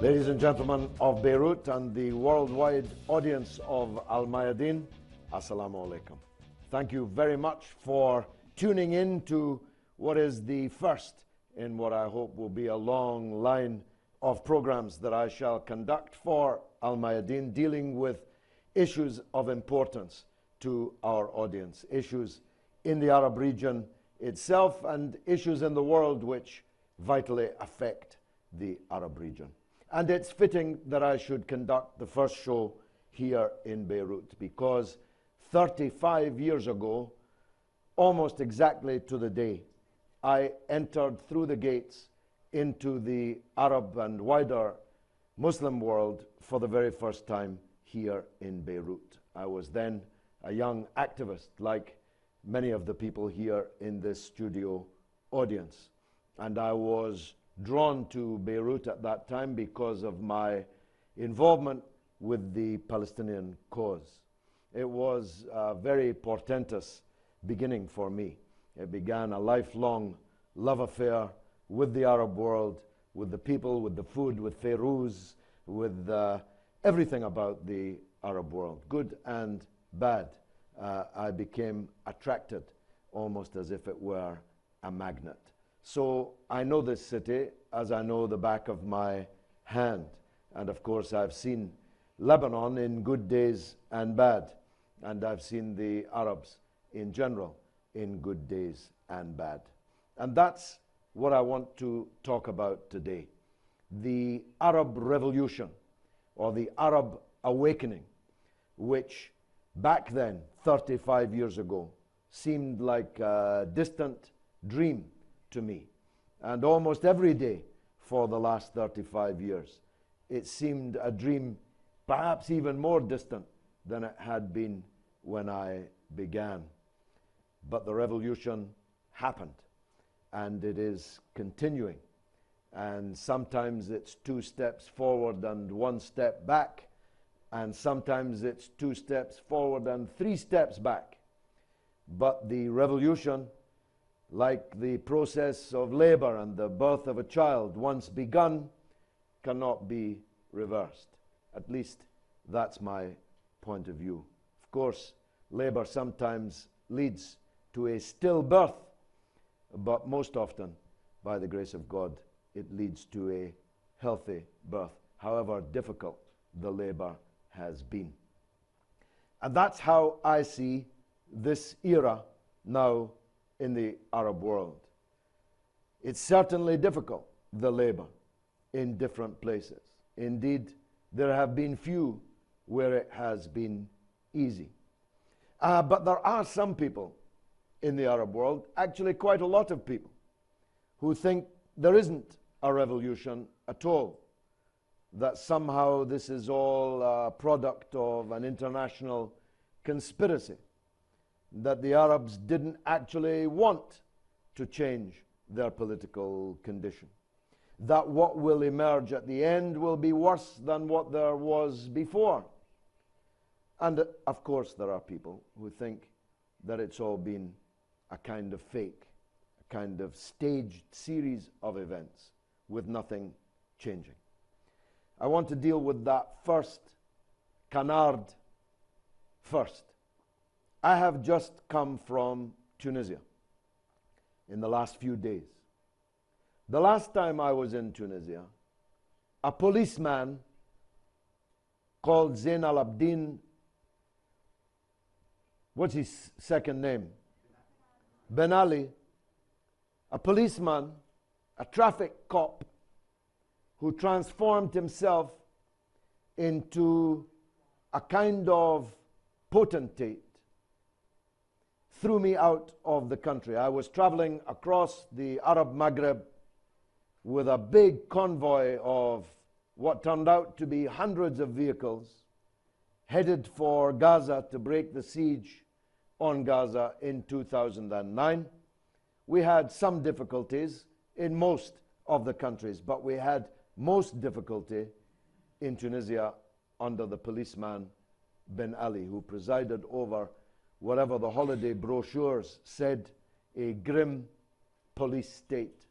Ladies and gentlemen of Beirut and the worldwide audience of Al Mayadeen, Assalamu alaikum. Thank you very much for tuning in to what is the first in what I hope will be a long line of programs that I shall conduct for Al Mayadeen, dealing with issues of importance to our audience, issues in the Arab region itself and issues in the world which vitally affect the Arab region. And it's fitting that I should conduct the first show here in Beirut because 35 years ago, almost exactly to the day, I entered through the gates into the Arab and wider Muslim world for the very first time here in Beirut. I was then a young activist, like many of the people here in this studio audience. And I was drawn to Beirut at that time because of my involvement with the Palestinian cause. It was a very portentous beginning for me. It began a lifelong love affair with the Arab world, with the people, with the food, with Ferouz, with everything about the Arab world, good and bad. I became attracted almost as if it were a magnet. So I know this city as I know the back of my hand. And of course I've seen Lebanon in good days and bad. And I've seen the Arabs in general in good days and bad. And that's what I want to talk about today. The Arab Revolution, or the Arab Awakening, which back then, 35 years ago, seemed like a distant dream to me. And almost every day for the last 35 years, it seemed a dream perhaps even more distant than it had been when I began. But the revolution happened, and it is continuing. And sometimes it's 2 steps forward and 1 step back, and sometimes it's 2 steps forward and 3 steps back. But the revolution, like the process of labor and the birth of a child, once begun, cannot be reversed. At least that's my point of view. Of course, labor sometimes leads to a stillbirth, but most often, by the grace of God, it leads to a healthy birth, however difficult the labor has been. And that's how I see this era now in the Arab world. It's certainly difficult, the labor, in different places. Indeed, there have been few where it has been easy. But there are some people in the Arab world, actually quite a lot of people, who think there isn't a revolution at all, that somehow this is all a product of an international conspiracy, that the Arabs didn't actually want to change their political condition, that what will emerge at the end will be worse than what there was before. And of course there are people who think that it's all been a kind of fake, a kind of staged series of events with nothing changing. I want to deal with that first, canard first. I have just come from Tunisia in the last few days. The last time I was in Tunisia, a policeman called Zain al-Abidin, what's his second name? Ben Ali, a policeman, a traffic cop, who transformed himself into a kind of potentate, threw me out of the country. I was traveling across the Arab Maghreb with a big convoy of what turned out to be hundreds of vehicles headed for Gaza to break the siege on Gaza in 2009. We had some difficulties in most of the countries, but we had most difficulty in Tunisia under the policeman Ben Ali, who presided over whatever the holiday brochures said, a grim police state.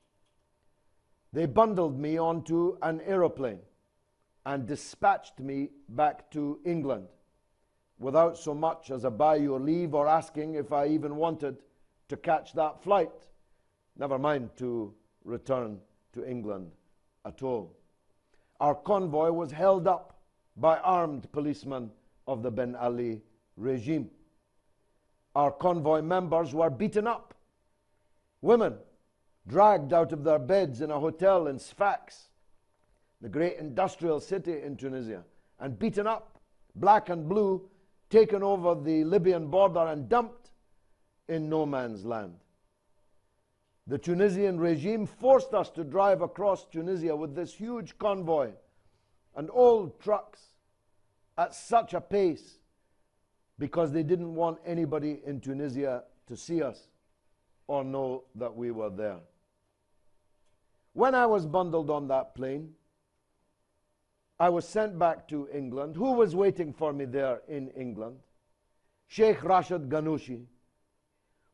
They bundled me onto an aeroplane and dispatched me back to England without so much as a by your leave or asking if I even wanted to catch that flight, never mind to return to England at all. Our convoy was held up by armed policemen of the Ben Ali regime. Our convoy members were beaten up. Women dragged out of their beds in a hotel in Sfax, the great industrial city in Tunisia, and beaten up, black and blue, taken over the Libyan border and dumped in no man's land. The Tunisian regime forced us to drive across Tunisia with this huge convoy and old trucks at such a pace because they didn't want anybody in Tunisia to see us or know that we were there. When I was bundled on that plane, I was sent back to England. Who was waiting for me there in England? Sheikh Rashid Ghanouchi,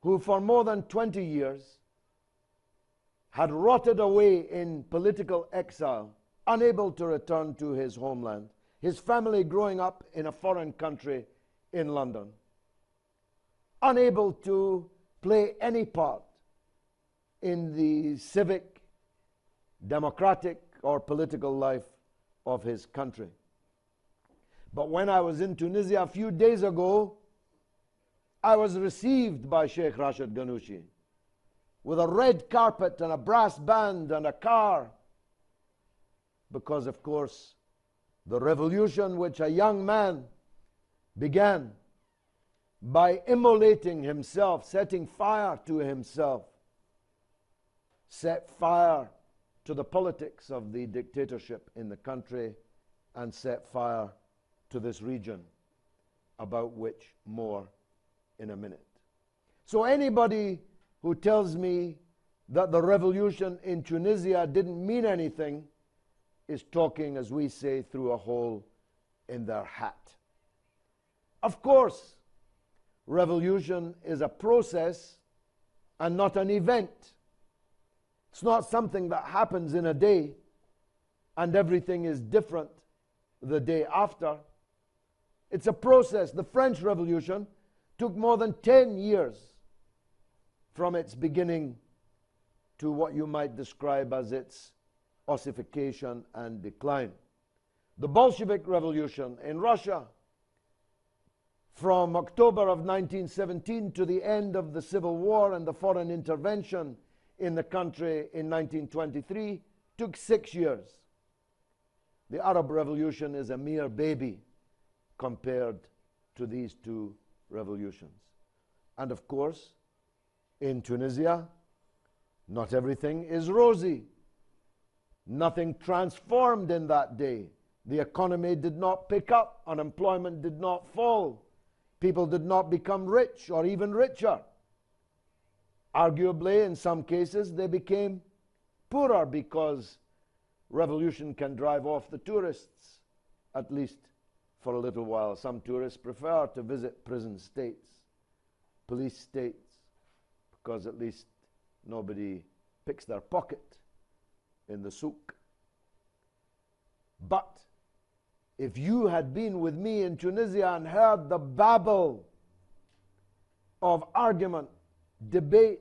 who for more than 20 years had rotted away in political exile, unable to return to his homeland, his family growing up in a foreign country in London, unable to play any part in the civic, democratic, or political life of his country. But when I was in Tunisia a few days ago, I was received by Sheikh Rashid Ghanouchi with a red carpet and a brass band and a car, because, of course, the revolution which a young man began by immolating himself, setting fire to himself, set fire to the politics of the dictatorship in the country, and set fire to this region, about which more in a minute. So anybody who tells me that the revolution in Tunisia didn't mean anything is talking, as we say, through a hole in their hat. Of course, revolution is a process and not an event. It's not something that happens in a day and everything is different the day after. It's a process. The French Revolution took more than 10 years from its beginning to what you might describe as its ossification and decline. The Bolshevik Revolution in Russia, from October of 1917 to the end of the Civil War and the foreign intervention in the country in 1923, took 6 years. The Arab Revolution is a mere baby compared to these two revolutions. And of course, in Tunisia, not everything is rosy. Nothing transformed in that day. The economy did not pick up. Unemployment did not fall. People did not become rich or even richer. Arguably, in some cases, they became poorer because revolution can drive off the tourists, at least for a little while. Some tourists prefer to visit prison states, police states, because at least nobody picks their pocket in the souk. But if you had been with me in Tunisia and heard the babble of argument, debate,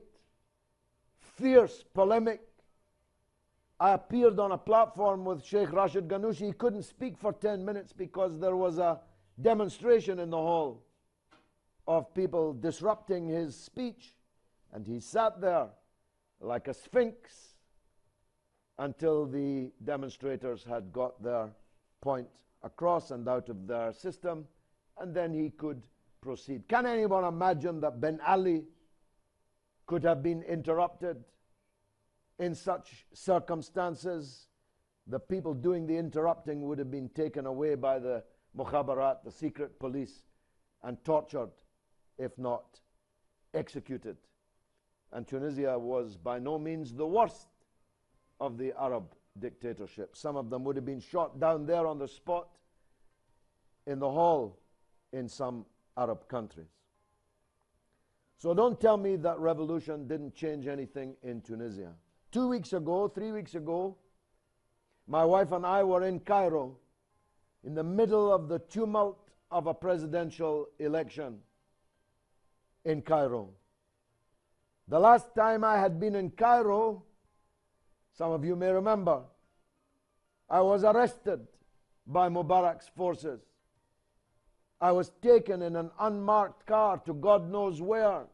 fierce polemic, I appeared on a platform with Sheikh Rashid Ghanouchi. He couldn't speak for 10 minutes because there was a demonstration in the hall of people disrupting his speech. And he sat there like a sphinx until the demonstrators had got their point across and out of their system, and then he could proceed. Can anyone imagine that Ben Ali could have been interrupted in such circumstances? The people doing the interrupting would have been taken away by the mukhabarat, the secret police, and tortured, if not executed. And Tunisia was by no means the worst of the Arab dictatorships. Some of them would have been shot down there on the spot in the hall in some Arab countries. So don't tell me that revolution didn't change anything in Tunisia. 2 weeks ago, 3 weeks ago, my wife and I were in Cairo in the middle of the tumult of a presidential election in Cairo. The last time I had been in Cairo, some of you may remember, I was arrested by Mubarak's forces. I was taken in an unmarked car to God knows where.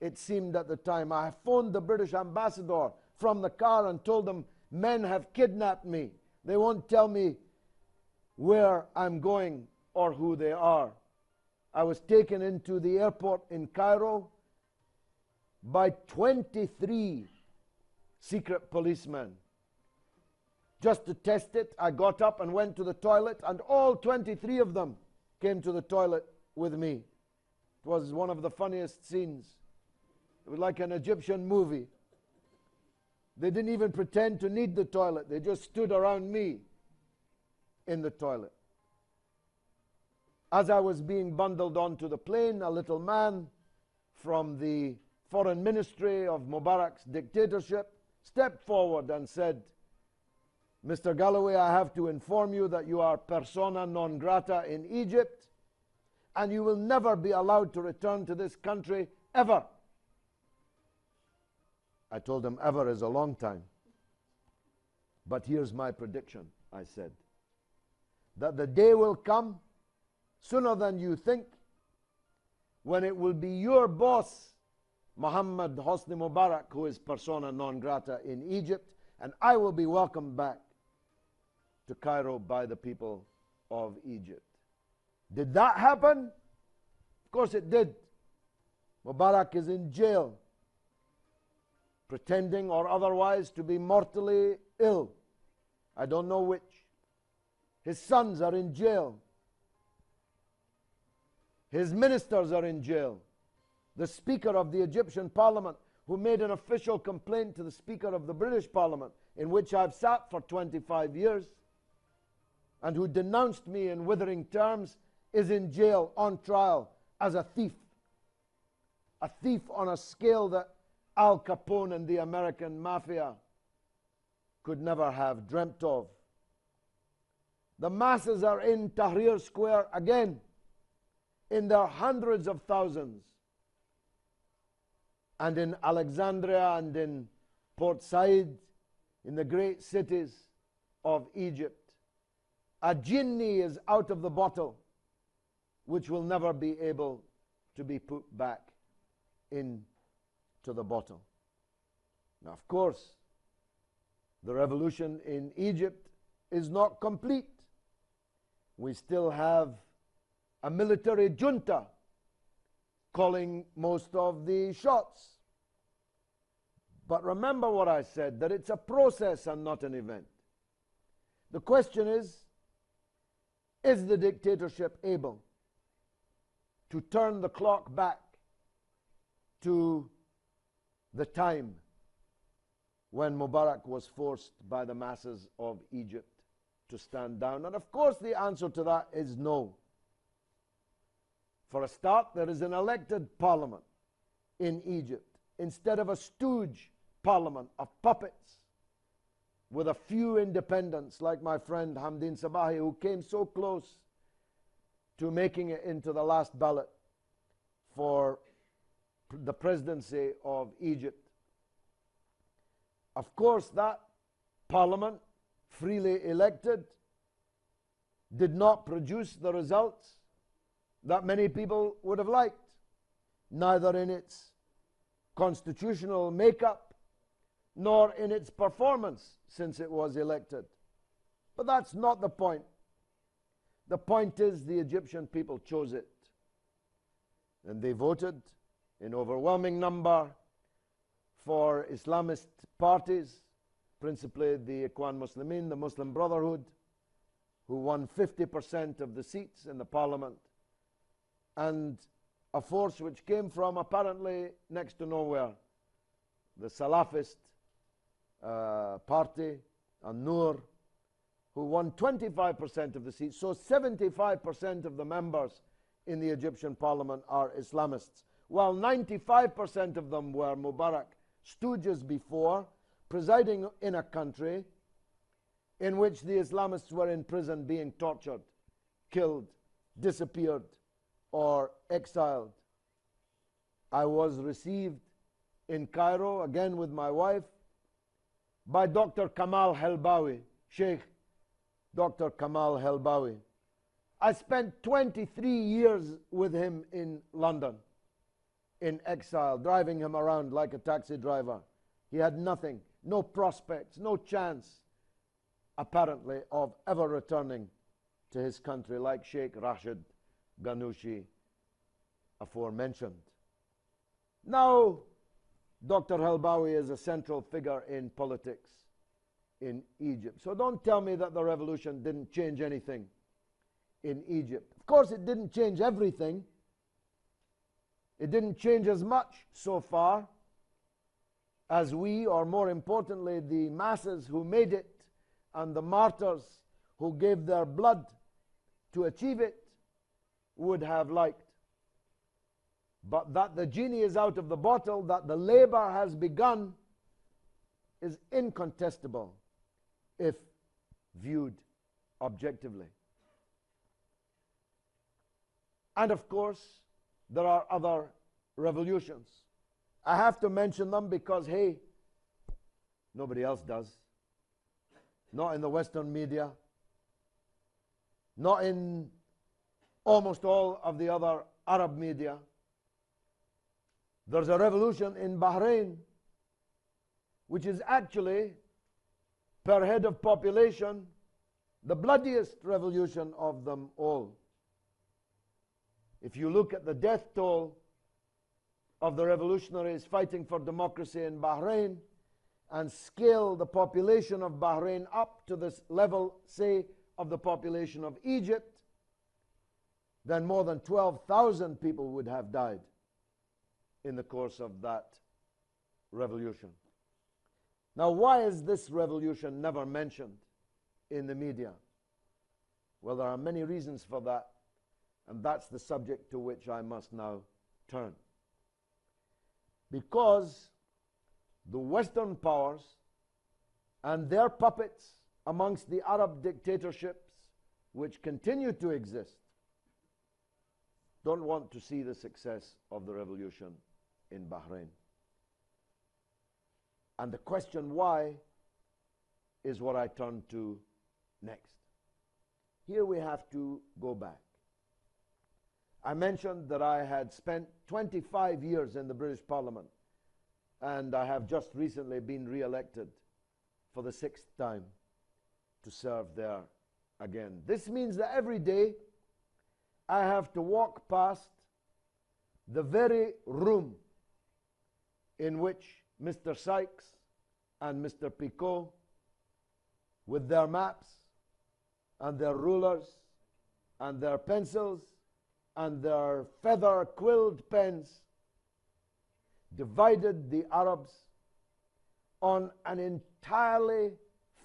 It seemed at the time. I phoned the British ambassador from the car and told them, men have kidnapped me. They won't tell me where I'm going or who they are. I was taken into the airport in Cairo by 23 secret policemen. Just to test it, I got up and went to the toilet, and all 23 of them came to the toilet with me. It was one of the funniest scenes. It was like an Egyptian movie. They didn't even pretend to need the toilet. They just stood around me in the toilet. As I was being bundled onto the plane, a little man from the foreign ministry of Mubarak's dictatorship stepped forward and said, Mr. Galloway, I have to inform you that you are persona non grata in Egypt, and you will never be allowed to return to this country ever. I told him ever is a long time. But here's my prediction, I said, that the day will come, sooner than you think, when it will be your boss, Mohammed Hosni Mubarak, who is persona non grata in Egypt, and I will be welcomed back to Cairo by the people of Egypt. Did that happen? Of course it did. Mubarak is in jail, pretending or otherwise to be mortally ill. I don't know which. His sons are in jail. His ministers are in jail. The Speaker of the Egyptian Parliament, who made an official complaint to the Speaker of the British Parliament, in which I've sat for 25 years, and who denounced me in withering terms, is in jail on trial as a thief. A thief on a scale that Al Capone and the American mafia could never have dreamt of. The masses are in Tahrir Square again, in their hundreds of thousands, and in Alexandria and in Port Said, in the great cities of Egypt. A genie is out of the bottle, which will never be able to be put back into the bottle. Now, of course, the revolution in Egypt is not complete. We still have a military junta calling most of the shots. But remember what I said, that it's a process and not an event. The question is the dictatorship able to turn the clock back to the time when Mubarak was forced by the masses of Egypt to stand down? And of course the answer to that is no. For a start, there is an elected parliament in Egypt instead of a stooge parliament of puppets with a few independents like my friend Hamdin Sabahi, who came so close to making it into the last ballot for the presidency of Egypt. Of course, that parliament, freely elected, did not produce the results that many people would have liked, neither in its constitutional makeup nor in its performance since it was elected. But that's not the point. The point is the Egyptian people chose it. And they voted in overwhelming number for Islamist parties, principally the Ikhwan Muslimin, the Muslim Brotherhood, who won 50% of the seats in the parliament, and a force which came from apparently next to nowhere, the Salafist party, An-Nur, who won 25% of the seats. So 75% of the members in the Egyptian parliament are Islamists, while 95% of them were Mubarak stooges before, presiding in a country in which the Islamists were in prison being tortured, killed, disappeared, or exiled. I was received in Cairo, again with my wife, by Dr. Kamal Helbawi, Sheikh Dr. Kamal Helbawi. I spent 23 years with him in London, in exile, driving him around like a taxi driver. He had nothing, no prospects, no chance, apparently, of ever returning to his country, like Sheikh Rashid Ghanouchi, aforementioned. Now, Dr. Helbawi is a central figure in politics in Egypt. So don't tell me that the revolution didn't change anything in Egypt. Of course, it didn't change everything. It didn't change as much so far as we, or more importantly, the masses who made it and the martyrs who gave their blood to achieve it would have liked. But that the genie is out of the bottle, that the labor has begun, is incontestable if viewed objectively. And of course, there are other revolutions. I have to mention them because, hey, nobody else does. Not in the Western media, not in almost all of the other Arab media. There's a revolution in Bahrain, which is actually, per head of population, the bloodiest revolution of them all. If you look at the death toll of the revolutionaries fighting for democracy in Bahrain and scale the population of Bahrain up to this level, say, of the population of Egypt, then more than 12,000 people would have died in the course of that revolution. Now, why is this revolution never mentioned in the media? Well, there are many reasons for that, and that's the subject to which I must now turn. Because the Western powers and their puppets amongst the Arab dictatorships which continue to exist don't want to see the success of the revolution in Bahrain. And the question why is what I turn to next. Here we have to go back. I mentioned that I had spent 25 years in the British Parliament, and I have just recently been re-elected for the 6th time to serve there again. This means that every day I have to walk past the very room in which Mr. Sykes and Mr. Picot, with their maps and their rulers and their pencils and their feather-quilled pens, divided the Arabs on an entirely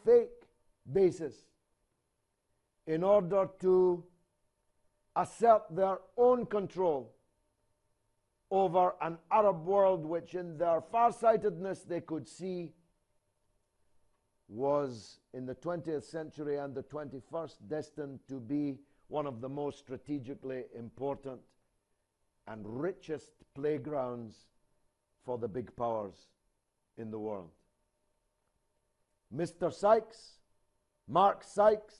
fake basis in order to assert their own control over an Arab world which in their farsightedness they could see was in the 20th century and the 21st destined to be one of the most strategically important and richest playgrounds for the big powers in the world. Mr. Sykes, Mark Sykes,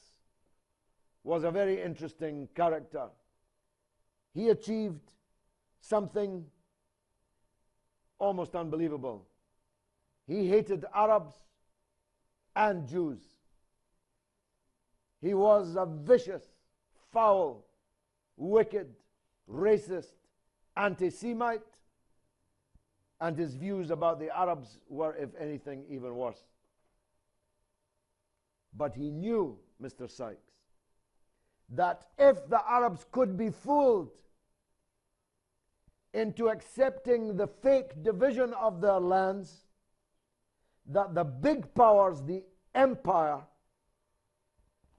was a very interesting character. He achieved something almost unbelievable. He hated Arabs and Jews. He was a vicious, foul, wicked, racist, anti-Semite, and his views about the Arabs were, if anything, even worse. But he knew, Mr. Sykes, that if the Arabs could be fooled into accepting the fake division of their lands, that the big powers, the empire,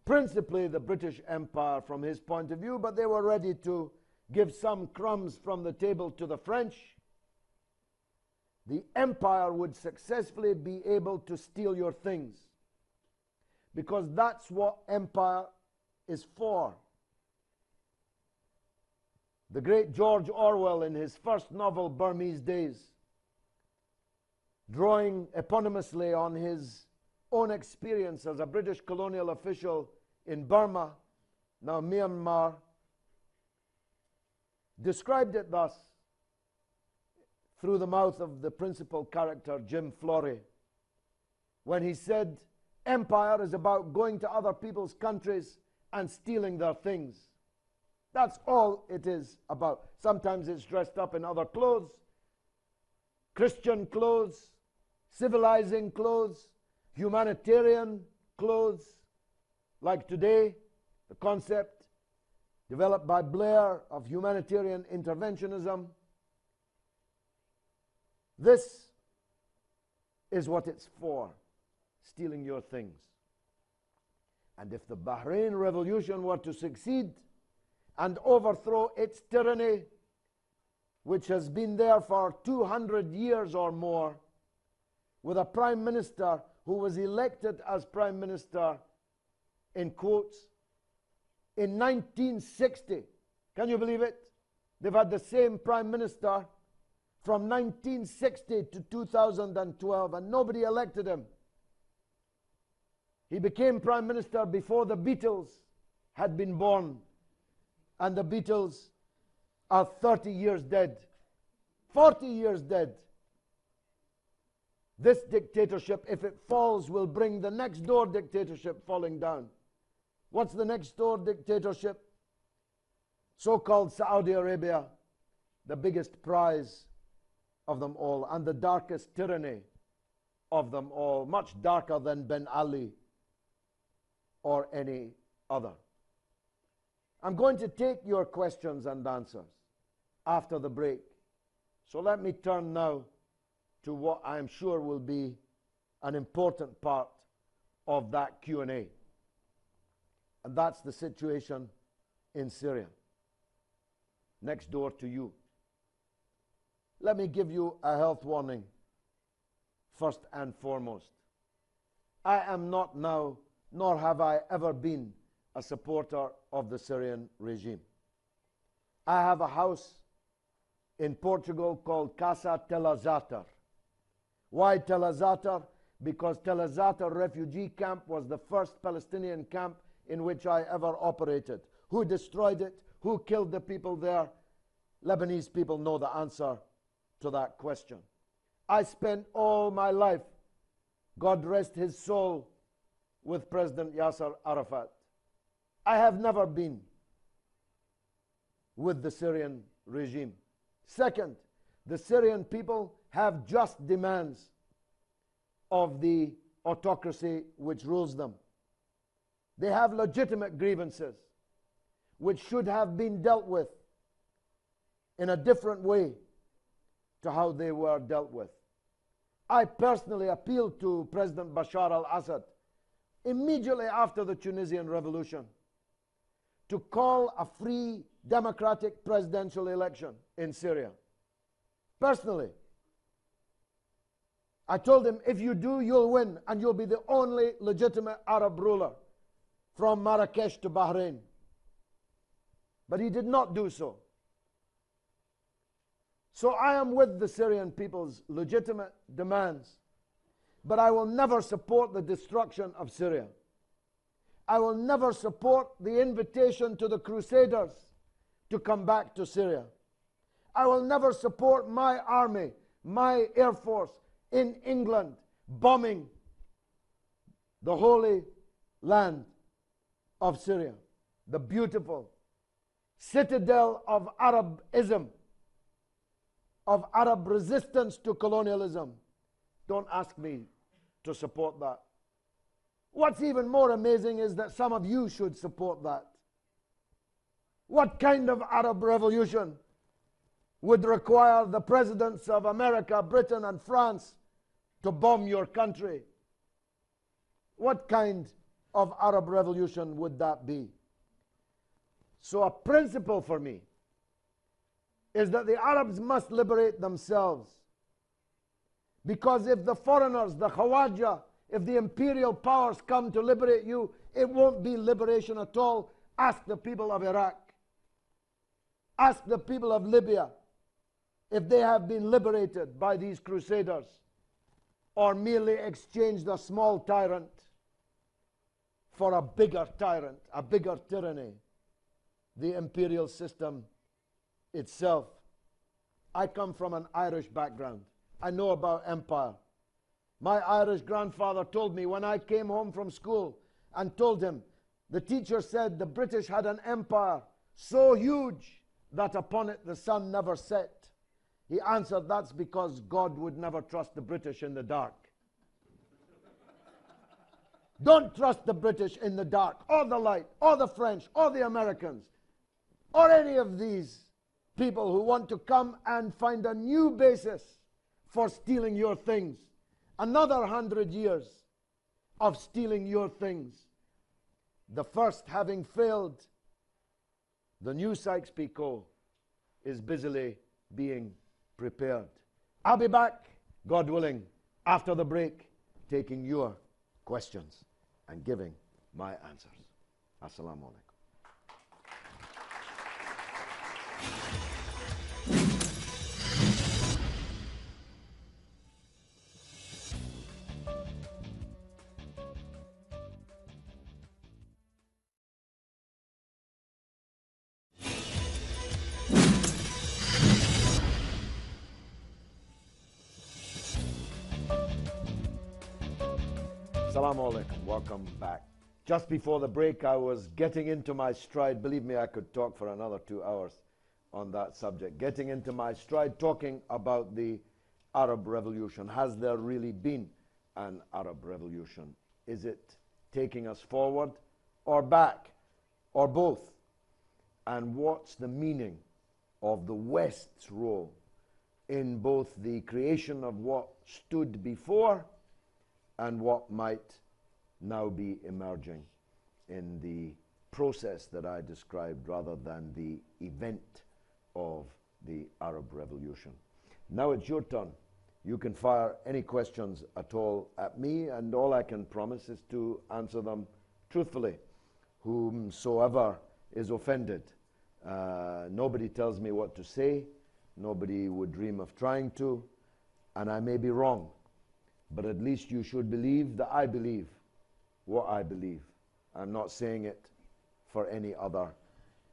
principally the British Empire from his point of view, but they were ready to give some crumbs from the table to the French, the empire would successfully be able to steal your things. because that's what empire is for. The great George Orwell, in his first novel, Burmese Days, drawing eponymously on his own experience as a British colonial official in Burma, now Myanmar, described it thus through the mouth of the principal character, Jim Florey, when he said, empire is about going to other people's countries and stealing their things. That's all it is about. Sometimes it's dressed up in other clothes, Christian clothes, civilizing clothes, humanitarian clothes, like today, the concept developed by Blair of humanitarian interventionism. This is what it's for, stealing your things. And if the Bahrain Revolution were to succeed and overthrow its tyranny, which has been there for 200 years or more, with a prime minister who was elected as prime minister, in quotes, in 1960. Can you believe it? They've had the same prime minister from 1960 to 2012, and nobody elected him. He became prime minister before the Beatles had been born, and the Beatles are 30 years dead, 40 years dead. This dictatorship, if it falls, will bring the next door dictatorship falling down. What's the next door dictatorship? So-called Saudi Arabia, the biggest prize of them all and the darkest tyranny of them all, much darker than Ben Ali or any other. I'm going to take your questions and answers after the break. So let me turn now to what I am sure will be an important part of that Q&A. And that's the situation in Syria, next door to you. Let me give you a health warning, first and foremost. I am not now, nor have I ever been, a supporter of the Syrian regime. I have a house in Portugal called Casa Telazatar. Why Telazatar? Because Telazatar refugee camp was the first Palestinian camp in which I ever operated. Who destroyed it? Who killed the people there? Lebanese people know the answer to that question. I spent all my life, God rest his soul, with President Yasser Arafat. I have never been with the Syrian regime. Second, the Syrian people have just demands of the autocracy which rules them. They have legitimate grievances which should have been dealt with in a different way to how they were dealt with. I personally appealed to President Bashar al-Assad immediately after the Tunisian Revolution to call a free democratic presidential election in Syria. Personally, I told him, if you do, you'll win, and you'll be the only legitimate Arab ruler from Marrakesh to Bahrain. But he did not do so. So I am with the Syrian people's legitimate demands, but I will never support the destruction of Syria. I will never support the invitation to the Crusaders to come back to Syria. I will never support my army, my air force in England bombing the holy land of Syria, the beautiful citadel of Arabism, of Arab resistance to colonialism. Don't ask me to support that. What's even more amazing is that some of you should support that. What kind of Arab revolution would require the presidents of America, Britain, and France to bomb your country? What kind of Arab revolution would that be? So a principle for me is that the Arabs must liberate themselves. Because if the foreigners, the Khawaja, If the imperial powers come to liberate you, it won't be liberation at all. Ask the people of Iraq. Ask the people of Libya if they have been liberated by these crusaders or merely exchanged a small tyrant for a bigger tyrant, a bigger tyranny, the imperial system itself. I come from an Irish background. I know about empire. My Irish grandfather told me when I came home from school and told him, the teacher said the British had an empire so huge that upon it the sun never set. He answered, that's because God would never trust the British in the dark. Don't trust the British in the dark, or the light, or the French, or the Americans, or any of these people who want to come and find a new basis for stealing your things. Another 100 years of stealing your things. The first having failed, the new Sykes-Picot is busily being prepared. I'll be back, God willing, after the break, taking your questions and giving my answers. Assalamu alaikum. Assalamu alaikum, welcome back. Just before the break, I was getting into my stride. Believe me, I could talk for another 2 hours on that subject. Getting into my stride, talking about the Arab Revolution. Has there really been an Arab Revolution? Is it taking us forward or back, or both? And what's the meaning of the West's role in both the creation of what stood before and what might now be emerging in the process that I described rather than the event of the Arab Revolution? Now it's your turn. You can fire any questions at all at me, and all I can promise is to answer them truthfully. Whomsoever is offended. Nobody tells me what to say. Nobody would dream of trying to, and I may be wrong. But at least you should believe that I believe what I believe. I'm not saying it for any other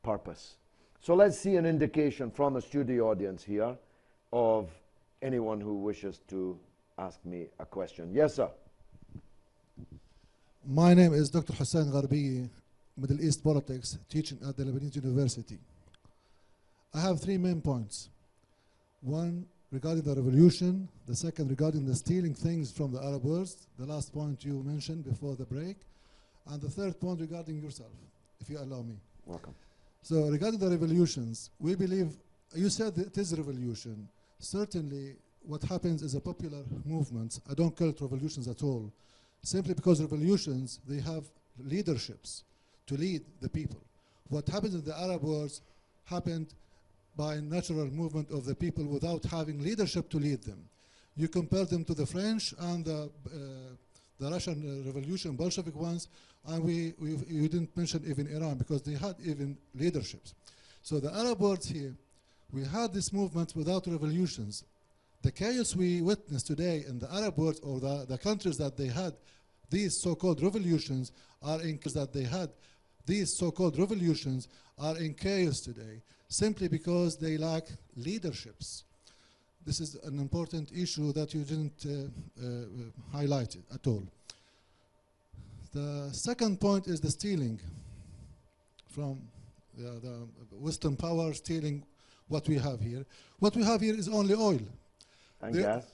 purpose. So let's see an indication from the studio audience here of anyone who wishes to ask me a question. Yes, sir. My name is Dr. Hussein Gharbi, Middle East politics, teaching at the Lebanese University. I have 3 main points. One, regarding the revolution. The second, regarding the stealing things from the Arab world, the last point you mentioned before the break. And the third point regarding yourself, if you allow me. Welcome. So regarding the revolutions, we believe, you said it is a revolution. Certainly what happens is a popular movement. I don't call it revolutions at all. Simply because revolutions, they have leaderships to lead the people. What happens in the Arab world happened by natural movement of the people without having leadership to lead them. You compare them to the French and the Russian Revolution, Bolshevik ones, and you didn't mention even Iran because they had even leaderships. So the Arab world here, we had this movement without revolutions. The chaos we witness today in the Arab world, or the countries that they had these so-called revolutions, are in chaos today, simply because they lack leaderships. This is an important issue that you didn't highlight it at all. The second point is the stealing from the Western power, stealing what we have here. What we have here is only oil. And gas?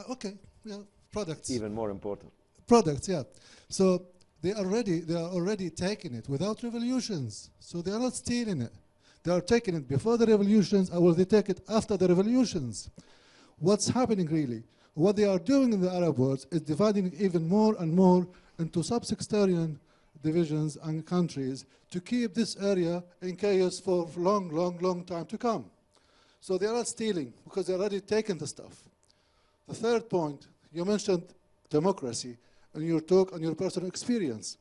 Okay, yeah, products. Even more important. Products, yeah. So they are already taking it without revolutions. So they are not stealing it. They are taking it before the revolutions, or will they take it after the revolutions? What's happening really? What they are doing in the Arab world is dividing even more and more into sub-sectarian divisions and countries to keep this area in chaos for long time to come. So they are not stealing because they are already taken the stuff. The third point, you mentioned democracy. in your talk and your personal experience.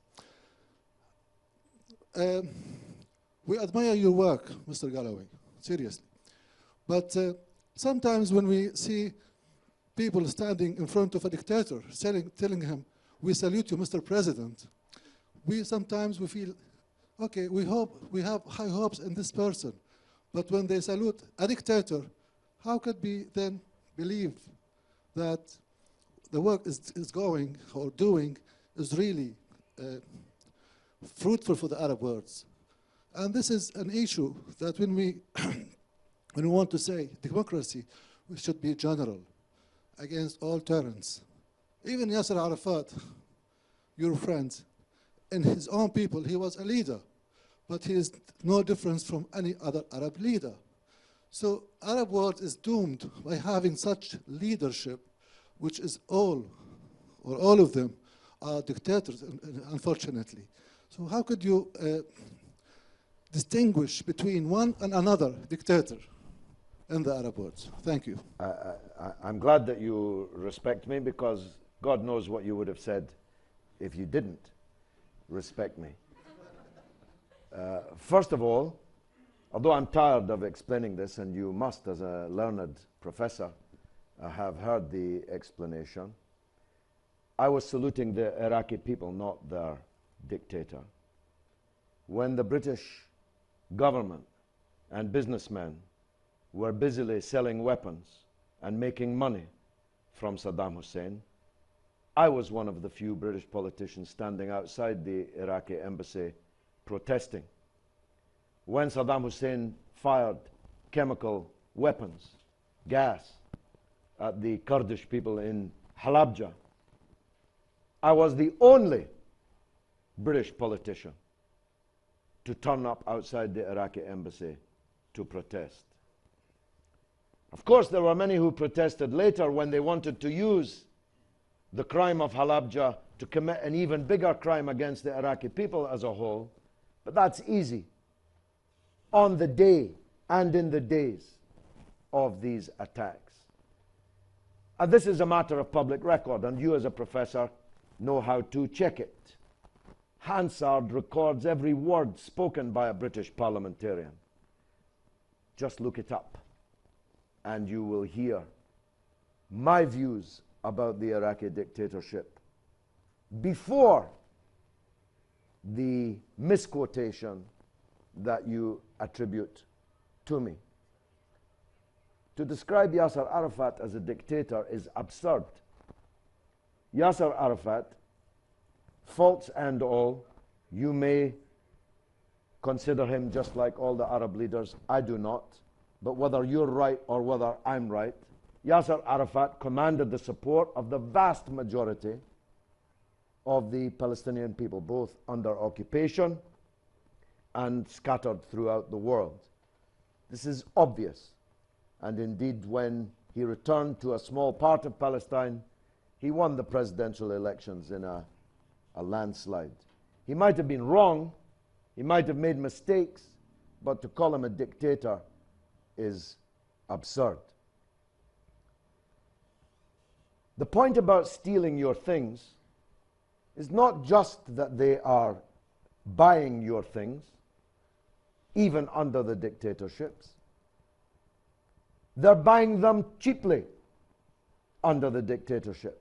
We admire your work, Mr. Galloway, seriously. But sometimes when we see people standing in front of a dictator, telling him, "We salute you, Mr. President," sometimes we feel, okay, we have high hopes in this person. But when they salute a dictator, how could we then believe that the work is going or doing is really fruitful for the Arab world? And this is an issue that when we want to say democracy, we should be general against all tyrants. Even Yasser Arafat, your friend, in his own people, he was a leader, but he is no different from any other Arab leader. So Arab world is doomed by having such leadership, which is all of them are dictators, unfortunately. So how could you distinguish between one and another dictator in the Arab world? Thank you. I'm glad that you respect me, because God knows what you would have said if you didn't respect me. First of all, although I'm tired of explaining this, and you must, as a learned professor, have heard the explanation, I was saluting the Iraqi people, not their dictator. When the British government and businessmen were busily selling weapons and making money from Saddam Hussein, I was one of the few British politicians standing outside the Iraqi embassy protesting. When Saddam Hussein fired chemical weapons, gas, at the Kurdish people in Halabja, I was the only British politician to turn up outside the Iraqi embassy to protest. Of course, there were many who protested later when they wanted to use the crime of Halabja to commit an even bigger crime against the Iraqi people as a whole, but that's easy on the day and in the days of these attacks. And this is a matter of public record, and you as a professor know how to check it. Hansard records every word spoken by a British parliamentarian. Just look it up, and you will hear my views about the Iraqi dictatorship before the misquotation that you attribute to me. To describe Yasser Arafat as a dictator is absurd. Yasser Arafat, faults and all, you may consider him just like all the Arab leaders. I do not. But whether you're right or whether I'm right, Yasser Arafat commanded the support of the vast majority of the Palestinian people, both under occupation and scattered throughout the world. This is obvious. And indeed, when he returned to a small part of Palestine, he won the presidential elections in a landslide. He might have been wrong, he might have made mistakes, but to call him a dictator is absurd. The point about stealing your things is not just that they are buying your things, even under the dictatorships. They're buying them cheaply under the dictatorship.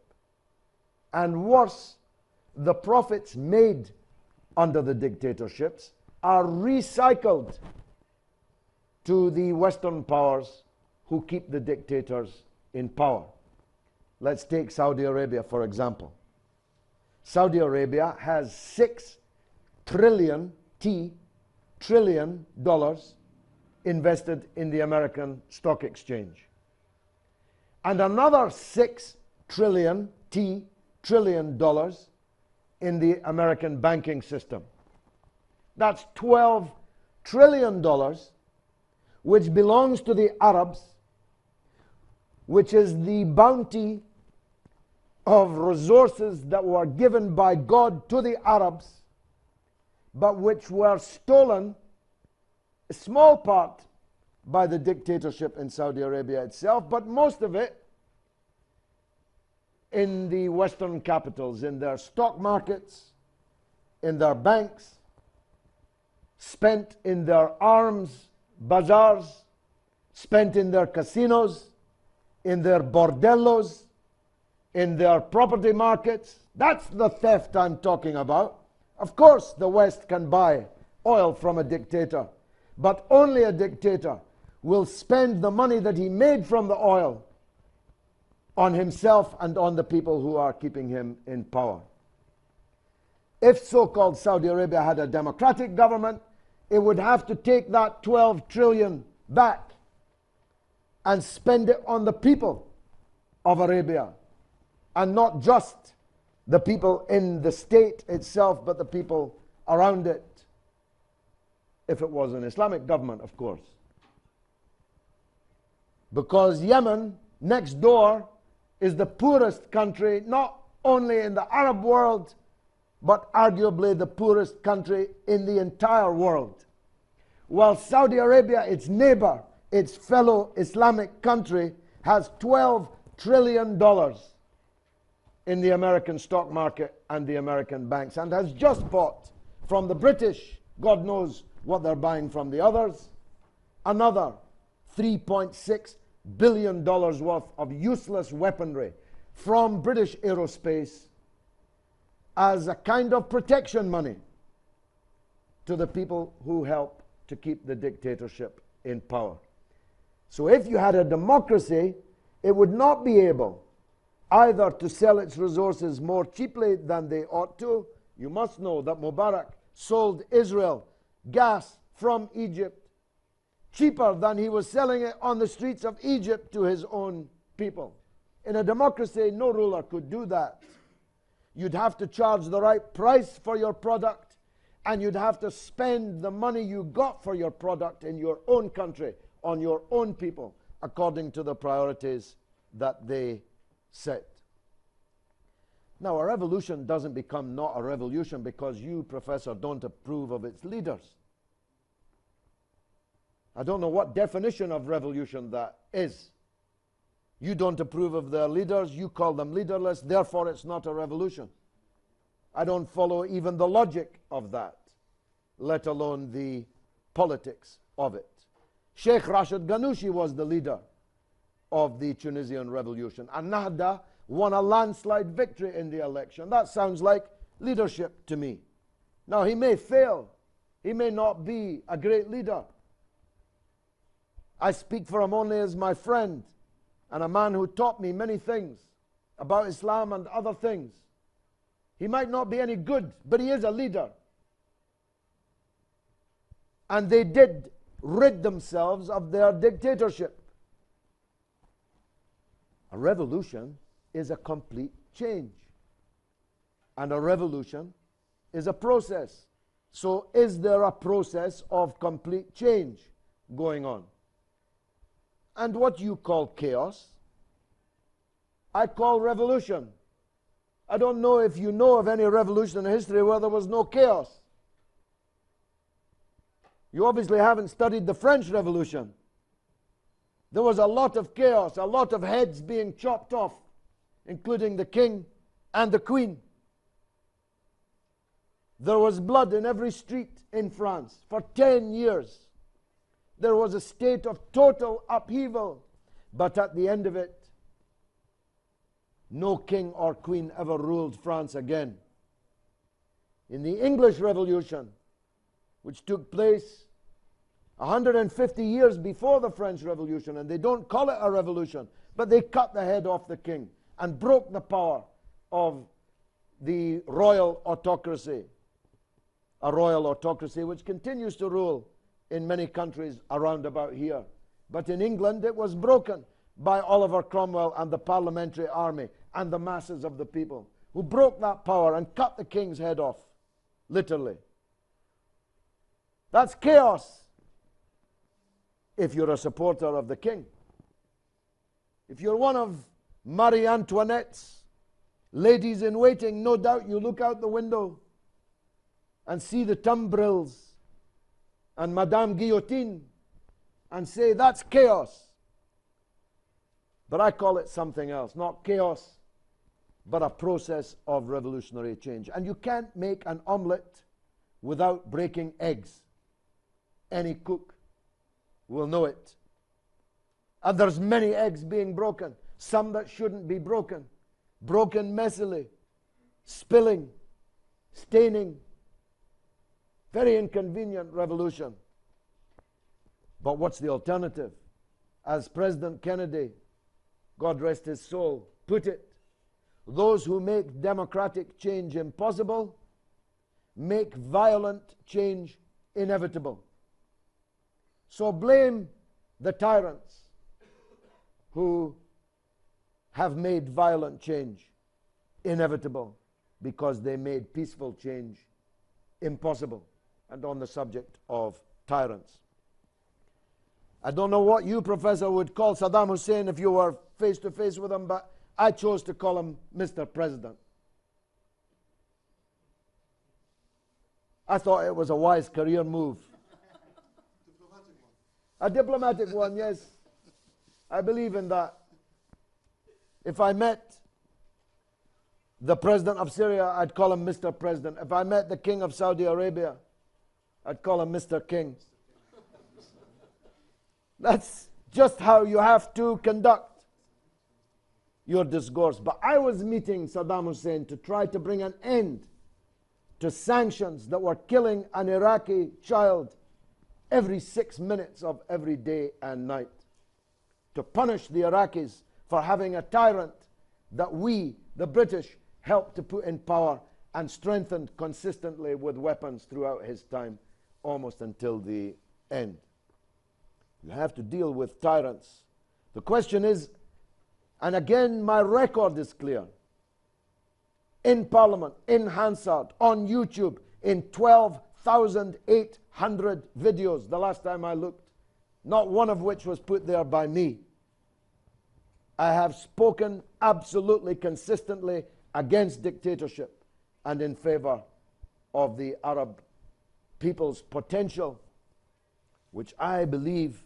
And worse, the profits made under the dictatorships are recycled to the Western powers who keep the dictators in power. Let's take Saudi Arabia, for example. Saudi Arabia has $6 trillion invested in the American stock exchange, and another $6 trillion in the American banking system. That's $12 trillion, which belongs to the Arabs, which is the bounty of resources that were given by God to the Arabs, but which were stolen, a small part by the dictatorship in Saudi Arabia itself, but most of it in the Western capitals, in their stock markets, in their banks, spent in their arms bazaars, spent in their casinos, in their bordellos, in their property markets. That's the theft I'm talking about. Of course, the West can buy oil from a dictator, but only a dictator will spend the money that he made from the oil on himself and on the people who are keeping him in power. If so-called Saudi Arabia had a democratic government, it would have to take that 12 trillion back and spend it on the people of Arabia, and not just the people in the state itself, but the people around it, if it was an Islamic government, of course. Because Yemen, next door, is the poorest country, not only in the Arab world, but arguably the poorest country in the entire world. While Saudi Arabia, its neighbor, its fellow Islamic country, has $12 trillion in the American stock market and the American banks, and has just bought from the British, God knows what they're buying from the others, another $3.6 billion worth of useless weaponry from British aerospace as a kind of protection money to the people who help to keep the dictatorship in power. So if you had a democracy, it would not be able either to sell its resources more cheaply than they ought to. You must know that Mubarak sold Israel gas from Egypt cheaper than he was selling it on the streets of Egypt to his own people. In a democracy, no ruler could do that. You'd have to charge the right price for your product, and you'd have to spend the money you got for your product in your own country, on your own people, according to the priorities that they set. Now, a revolution doesn't become not a revolution because you, Professor, don't approve of its leaders. I don't know what definition of revolution that is. You don't approve of their leaders, you call them leaderless, therefore it's not a revolution. I don't follow even the logic of that, let alone the politics of it. Sheikh Rashid Ghanouchi was the leader of the Tunisian revolution, and Nahda won a landslide victory in the election. That sounds like leadership to me. Now, he may fail, he may not be a great leader. I speak for him only as my friend and a man who taught me many things about Islam and other things. He might not be any good, but he is a leader. And they did rid themselves of their dictatorship. A revolution is a complete change. And a revolution is a process. So is there a process of complete change going on? And what you call chaos, I call revolution. I don't know if you know of any revolution in history where there was no chaos. You obviously haven't studied the French Revolution. There was a lot of chaos, a lot of heads being chopped off, including the king and the queen. There was blood in every street in France for 10 years. There was a state of total upheaval, but at the end of it, no king or queen ever ruled France again. In the English Revolution, which took place 150 years before the French Revolution, and they don't call it a revolution, but they cut the head off the king and broke the power of the royal autocracy, a royal autocracy which continues to rule in many countries around about here. But in England, it was broken by Oliver Cromwell and the parliamentary army and the masses of the people, who broke that power and cut the king's head off, literally. That's chaos if you're a supporter of the king. If you're one of Marie Antoinette's ladies in waiting, no doubt you look out the window and see the tumbrils and Madame Guillotine and say, that's chaos. But I call it something else, not chaos, but a process of revolutionary change. And you can't make an omelette without breaking eggs. Any cook will know it. And there's many eggs being broken, some that shouldn't be broken, broken messily, spilling, staining. Very inconvenient revolution. But what's the alternative? As President Kennedy, God rest his soul, put it, those who make democratic change impossible make violent change inevitable. So blame the tyrants who have made violent change inevitable because they made peaceful change impossible. And on the subject of tyrants, I don't know what you, Professor, would call Saddam Hussein if you were face to face with him, but I chose to call him Mr. President. I thought it was a wise career move. A diplomatic one, yes. I believe in that. If I met the President of Syria, I'd call him Mr. President. If I met the King of Saudi Arabia, I'd call him Mr. King. That's just how you have to conduct your discourse. But I was meeting Saddam Hussein to try to bring an end to sanctions that were killing an Iraqi child every 6 minutes of every day and night, to punish the Iraqis for having a tyrant that we, the British, helped to put in power and strengthened consistently with weapons throughout his time, almost until the end. You have to deal with tyrants. The question is, and again my record is clear, in Parliament, in Hansard, on YouTube, in 12,800 videos the last time I looked, not one of which was put there by me. I have spoken absolutely consistently against dictatorship and in favor of the Arab people's potential, which I believe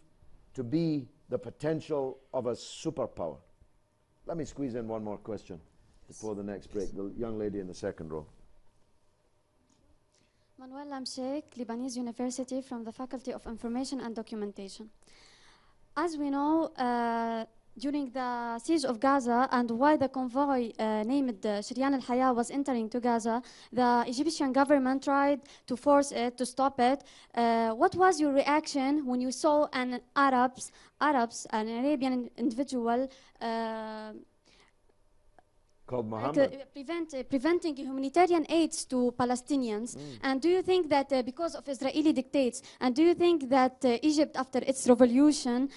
to be the potential of a superpower. Let me squeeze in one more question before the next break. The young lady in the second row. Manuel Lamshek, Lebanese University, from the Faculty of Information and Documentation. As we know, during the siege of Gaza and while the convoy named Shiryan al-Hayah was entering to Gaza, the Egyptian government tried to force it, to stop it. What was your reaction when you saw an Arabian individual called Muhammad? Preventing humanitarian aids to Palestinians? And do you think that because of Israeli dictates, and do you think that Egypt after its revolution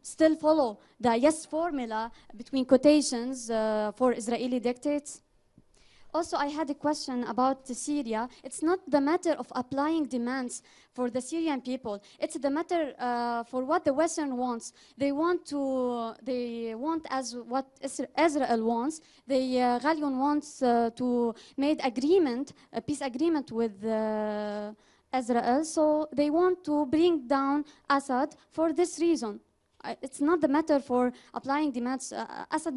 still follow the yes formula between quotations for Israeli dictates? Also, I had a question about Syria. It's not the matter of applying demands for the Syrian people. It's the matter for what the Western wants. They want as what Israel wants. Galloway wants to make agreement, a peace agreement with Israel. So they want to bring down Assad for this reason. It's not the matter for applying demands. Assad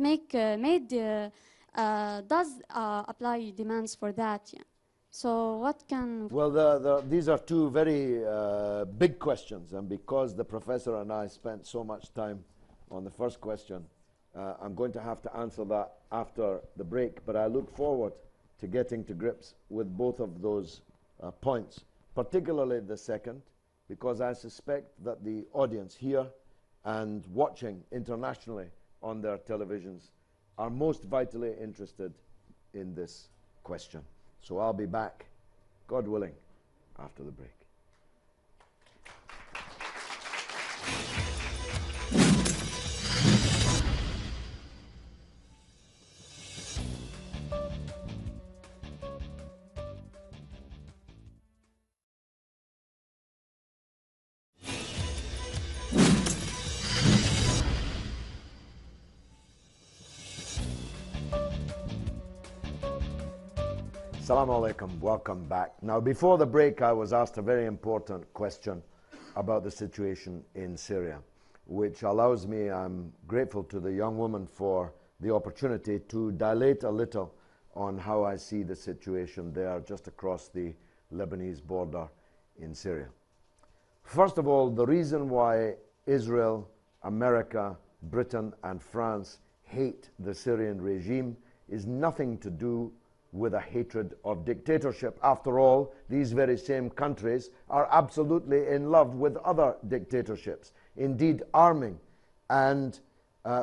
does apply demands for that. Yeah. So what can... Well, these are two very big questions, and because the professor and I spent so much time on the first question, I'm going to have to answer that after the break, but I look forward to getting to grips with both of those points, particularly the second, because I suspect that the audience here and watching internationally on their televisions are most vitally interested in this question. So I'll be back, God willing, after the break. Assalamu alaikum, welcome back. Now, before the break, I was asked a very important question about the situation in Syria, which allows me, I'm grateful to the young woman for the opportunity to dilate a little on how I see the situation there just across the Lebanese border in Syria. First of all, the reason why Israel, America, Britain, and France hate the Syrian regime is nothing to do with a hatred of dictatorship. After all, these very same countries are absolutely in love with other dictatorships, indeed arming and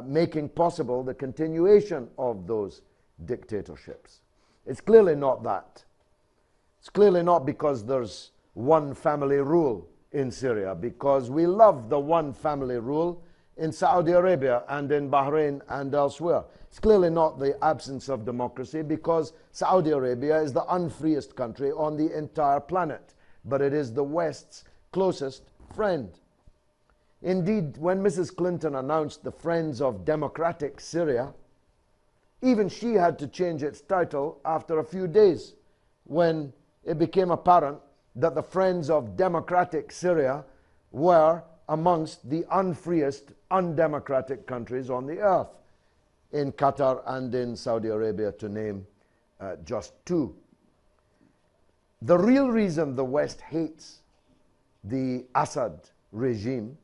making possible the continuation of those dictatorships. It's clearly not that. It's clearly not because there's one family rule in Syria, because we love the one family rule in Saudi Arabia and in Bahrain and elsewhere. It's clearly not the absence of democracy, because Saudi Arabia is the unfreest country on the entire planet, but it is the West's closest friend. Indeed, when Mrs. Clinton announced the Friends of Democratic Syria, even she had to change its title after a few days when it became apparent that the Friends of Democratic Syria were amongst the unfreest, undemocratic countries on the earth, in Qatar and in Saudi Arabia, to name just two. The real reason the West hates the Assad regime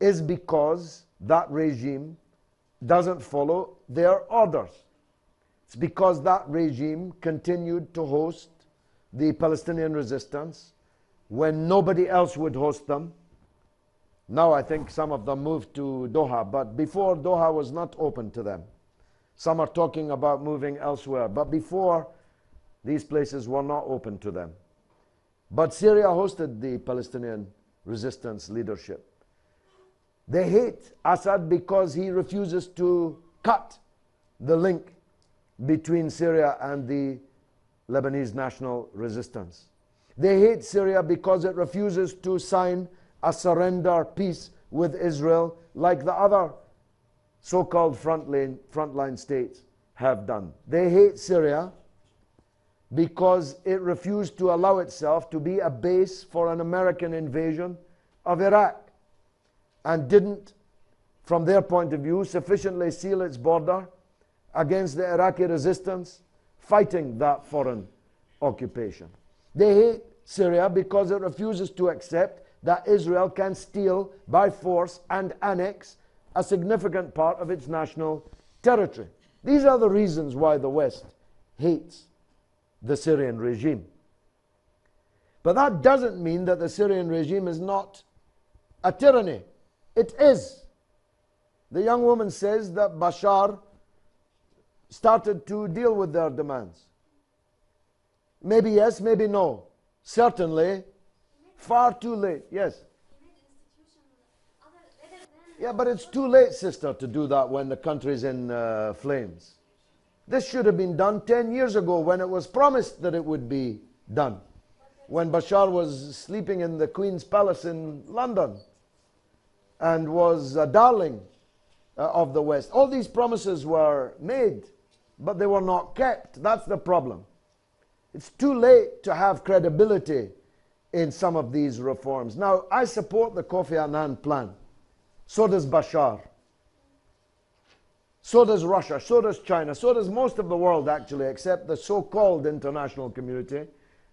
is because that regime doesn't follow their orders. It's because that regime continued to host the Palestinian resistance when nobody else would host them. Now I think some of them moved to Doha, but before, Doha was not open to them. Some are talking about moving elsewhere, but before, these places were not open to them. But Syria hosted the Palestinian resistance leadership. They hate Assad because he refuses to cut the link between Syria and the Lebanese national resistance. They hate Syria because it refuses to sign a surrender peace with Israel like the other so-called frontline states have done. They hate Syria because it refused to allow itself to be a base for an American invasion of Iraq, and didn't, from their point of view, sufficiently seal its border against the Iraqi resistance fighting that foreign occupation. They hate Syria because it refuses to accept that Israel can steal by force and annex a significant part of its national territory. These are the reasons why the West hates the Syrian regime. But that doesn't mean that the Syrian regime is not a tyranny. It is. The young woman says that Bashar started to deal with their demands. Maybe yes, maybe no. Certainly, far too late. Yes. Yeah, but it's too late, sister, to do that when the country's in flames. This should have been done 10 years ago when it was promised that it would be done. When Bashar was sleeping in the Queen's Palace in London and was a darling of the West. All these promises were made, but they were not kept. That's the problem. It's too late to have credibility in some of these reforms. Now, I support the Kofi Annan plan. So does Bashar. So does Russia. So does China. So does most of the world, actually, except the so-called international community,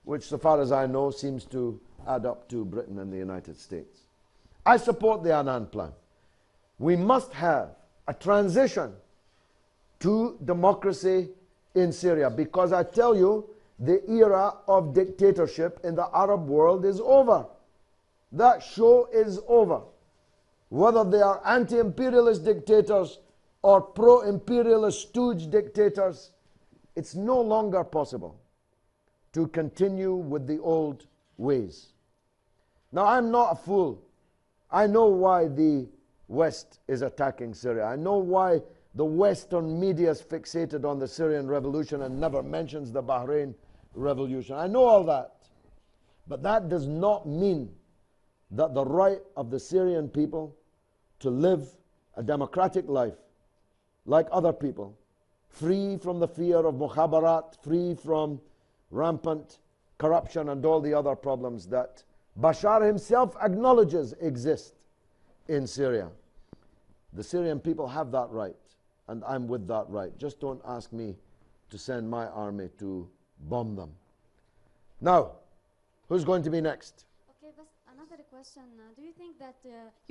which, so far as I know, seems to add up to Britain and the United States. I support the Annan plan. We must have a transition to democracy in Syria, because I tell you, the era of dictatorship in the Arab world is over. That show is over. Whether they are anti-imperialist dictators or pro-imperialist stooge dictators, it's no longer possible to continue with the old ways. Now, I'm not a fool. I know why the West is attacking Syria. I know why the Western media is fixated on the Syrian revolution and never mentions the Bahrain revolution. I know all that. But that does not mean that the right of the Syrian people to live a democratic life like other people, free from the fear of mukhabarat, free from rampant corruption and all the other problems that Bashar himself acknowledges exist in Syria. The Syrian people have that right, and I'm with that right. Just don't ask me to send my army to bomb them. Now, who's going to be next? Okay, but another question. Do you think that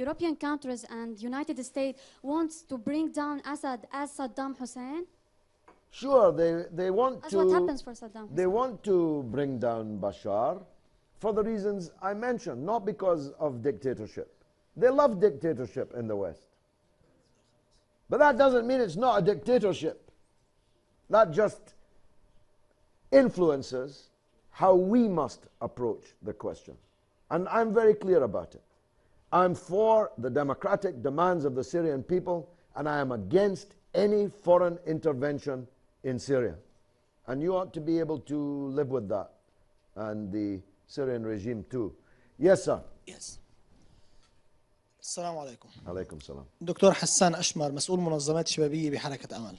European countries and United States wants to bring down Assad as Saddam Hussein? Sure, they want As to. what happens for Saddam Hussein? They want to bring down Bashar for the reasons I mentioned, not because of dictatorship. They love dictatorship in the West. But that doesn't mean it's not a dictatorship. That just influences how we must approach the question. And I'm very clear about it. I'm for the democratic demands of the Syrian people, and I am against any foreign intervention in Syria. And you ought to be able to live with that, and the Syrian regime too. Yes, sir. Yes. السلام عليكم. عليكم السلام. دكتور حسان أشمر، مسؤول منظمات شبابية بحركة أمل.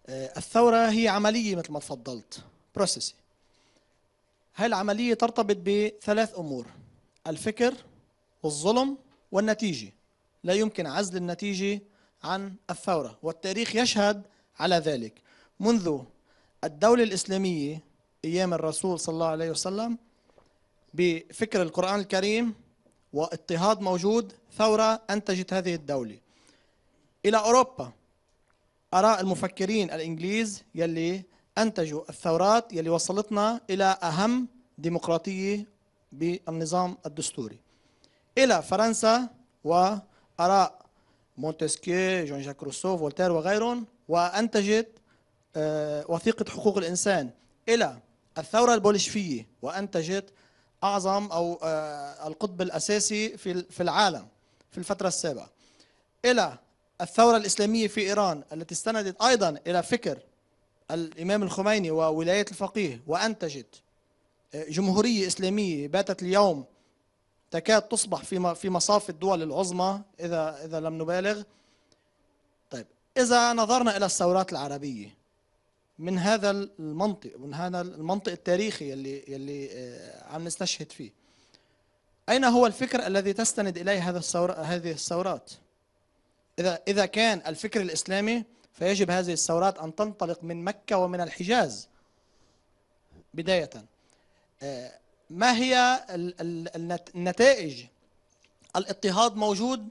الثورة هي عملية مثل ما تفضلت، بروسيسي. هاي العملية ترتبط بثلاث أمور: الفكر والظلم والنتيجة. لا يمكن عزل النتيجة عن الثورة، والتاريخ يشهد على ذلك. منذ الدولة الإسلامية أيام الرسول صلى الله عليه وسلم بفكر القرآن الكريم واضطهاد موجود، ثورة أنتجت هذه الدولة. إلى أوروبا آراء المفكرين الإنجليز يلي أنتجوا الثورات يلي وصلتنا إلى أهم ديمقراطية بالنظام الدستوري. إلى فرنسا وآراء مونتسكيو، جون جاك روسو، فولتير وغيرهم، وأنتجت وثيقة حقوق الإنسان. إلى الثورة البولشفية وأنتجت أعظم أو القطب الأساسي في العالم في الفترة السابقة. إلى الثورة الإسلامية في إيران التي استندت أيضا إلى فكر الإمام الخميني وولاية الفقيه، وأنتجت جمهورية إسلامية باتت اليوم تكاد تصبح في مصاف الدول العظمى إذا لم نبالغ. طيب، إذا نظرنا إلى الثورات العربية من هذا المنطق التاريخي يلي عم نستشهد فيه، أين هو الفكر الذي تستند إليه هذه الثورات؟ إذا كان الفكر الإسلامي فيجب هذه الثورات أن تنطلق من مكة ومن الحجاز بداية. ما هي النتائج؟ الاضطهاد موجود،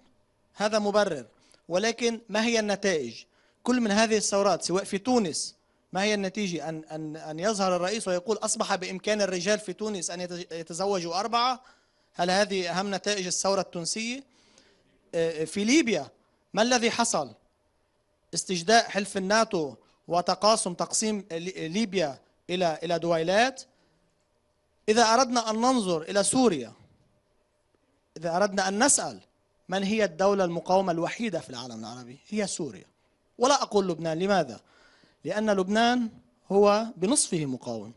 هذا مبرر، ولكن ما هي النتائج؟ كل من هذه الثورات سواء في تونس، ما هي النتيجة؟ أن يظهر الرئيس ويقول أصبح بإمكان الرجال في تونس أن يتزوجوا 4. هل هذه أهم نتائج الثورة التونسية؟ في ليبيا ما الذي حصل؟ استجداء حلف الناتو وتقسيم ليبيا إلى دويلات. إذا أردنا أن ننظر إلى سوريا، إذا أردنا أن نسأل من هي الدولة المقاومة الوحيدة في العالم العربي، هي سوريا. ولا أقول لبنان. لماذا؟ لأن لبنان هو بنصفه مقاوم.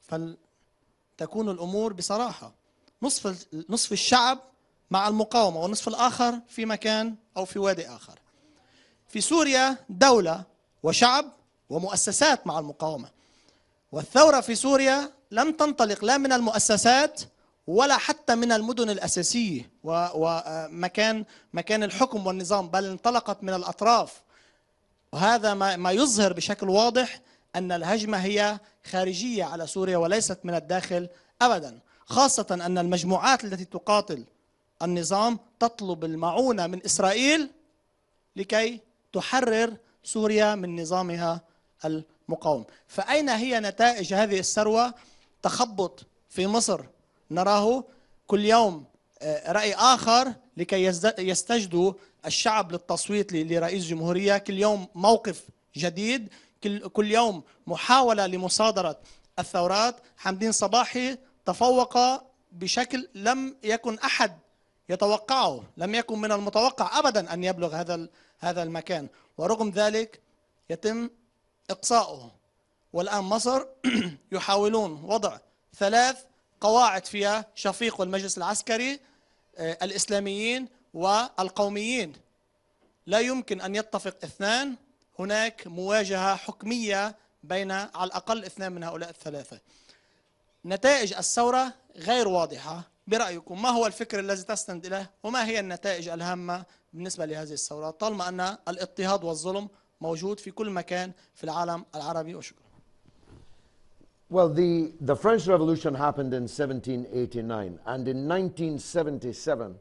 فلتكون الأمور بصراحة، نصف الشعب مع المقاومة والنصف الآخر في مكان أو في وادي آخر. في سوريا دولة وشعب ومؤسسات مع المقاومة. والثورة في سوريا لم تنطلق لا من المؤسسات ولا حتى من المدن الأساسية ومكان الحكم والنظام، بل انطلقت من الأطراف. وهذا ما يظهر بشكل واضح أن الهجمة هي خارجية على سوريا وليست من الداخل أبدا، خاصة أن المجموعات التي تقاتل النظام تطلب المعونة من إسرائيل لكي تحرر سوريا من نظامها المقاوم. فأين هي نتائج هذه الثروة؟ تخبط في مصر نراه كل يوم، رأي آخر لكي يستجدوا الشعب للتصويت لرئيس جمهورية، كل يوم موقف جديد، كل يوم محاولة لمصادرة الثورات. حمدين صباحي تفوق بشكل لم يكن أحد يتوقعه، لم يكن من المتوقع أبدا أن يبلغ هذا المكان، ورغم ذلك يتم إقصاؤه. والآن مصر يحاولون وضع 3 قواعد فيها شفيق والمجلس العسكري، الإسلاميين والقوميين. لا يمكن أن يتفق 2. هناك مواجهة حكمية بين على الأقل 2 من هؤلاء ال3. نتائج الثورة غير واضحة برأيكم ما هو الفكر الذي تستند إليه وما هي النتائج الهامة بالنسبة لهذه الثورات طالما أن الاضطهاد والظلم موجود في كل مكان في العالم العربي؟ وشكرا. Well, the French Revolution happened in 1789, and in 1977,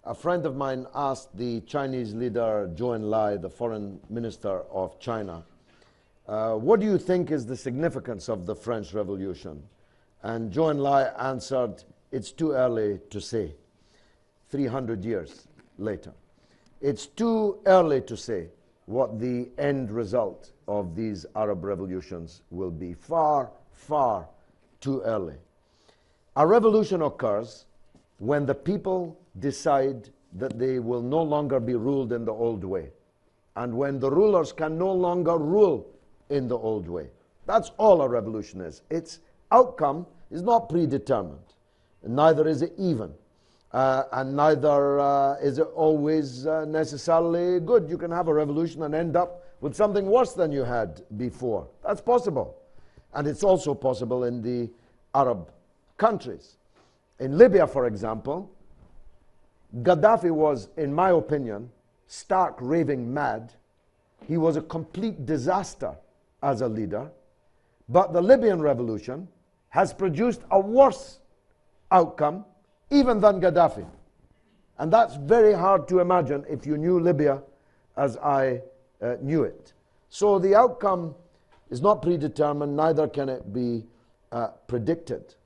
a friend of mine asked the Chinese leader, Zhou Enlai, the foreign minister of China, what do you think is the significance of the French Revolution? And Zhou Enlai answered, it's too early to say, 300 years later. It's too early to say what the end result of these Arab revolutions will be. Far, far too early. A revolution occurs when the people decide that they will no longer be ruled in the old way, and when the rulers can no longer rule in the old way. That's all a revolution is. Its outcome is not predetermined, neither is it even, and neither is it always necessarily good. You can have a revolution and end up with something worse than you had before. That's possible. And it's also possible in the Arab countries. In Libya, for example, Gaddafi was, in my opinion, stark raving mad. He was a complete disaster as a leader. But the Libyan revolution has produced a worse outcome even than Gaddafi. And that's very hard to imagine if you knew Libya as I knew it. So the outcome is not predetermined, neither can it be predicted.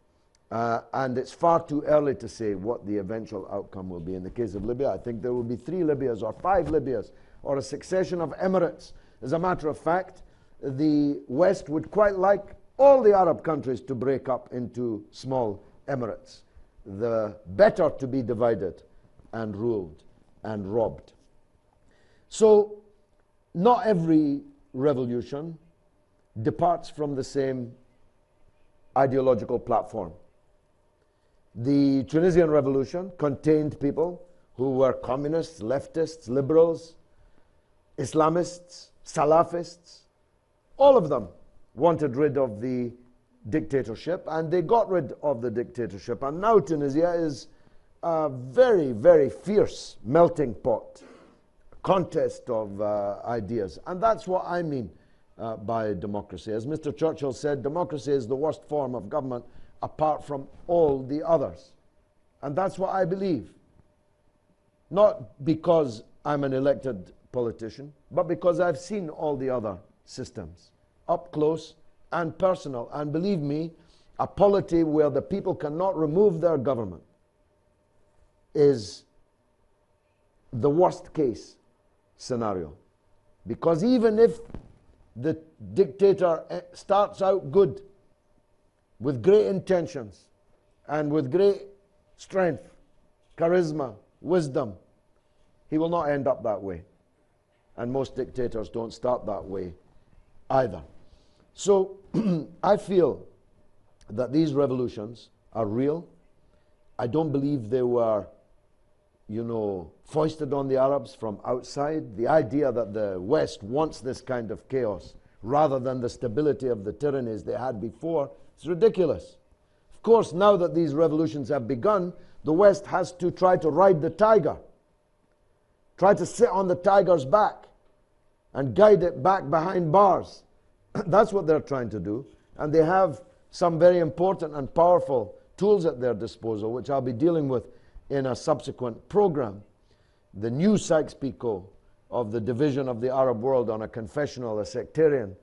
And it's far too early to say what the eventual outcome will be. In the case of Libya, I think there will be 3 Libyas or 5 Libyas or a succession of emirates. As a matter of fact, the West would quite like all the Arab countries to break up into small emirates. The better to be divided and ruled and robbed. So, not every revolution departs from the same ideological platform. The Tunisian revolution contained people who were communists, leftists, liberals, Islamists, Salafists. All of them wanted rid of the dictatorship, and they got rid of the dictatorship. And now Tunisia is a very, very fierce melting pot, contest of ideas. And that's what I mean by democracy. As Mr. Churchill said, democracy is the worst form of government apart from all the others. And that's what I believe. Not because I'm an elected politician, but because I've seen all the other systems up close and personal. And believe me, a polity where the people cannot remove their government is the worst case scenario. Because even if the dictator starts out good, with great intentions, and with great strength, charisma, wisdom, he will not end up that way. And most dictators don't start that way either. So I feel that these revolutions are real. I don't believe they were, foisted on the Arabs from outside. The idea that the West wants this kind of chaos rather than the stability of the tyrannies they had before, it's ridiculous. Of course, now that these revolutions have begun, the West has to try to ride the tiger, try to sit on the tiger's back and guide it back behind bars. That's what they're trying to do. And they have some very important and powerful tools at their disposal, which I'll be dealing with in a subsequent program. The new Sykes-Picot of the division of the Arab world on a confessional, a sectarian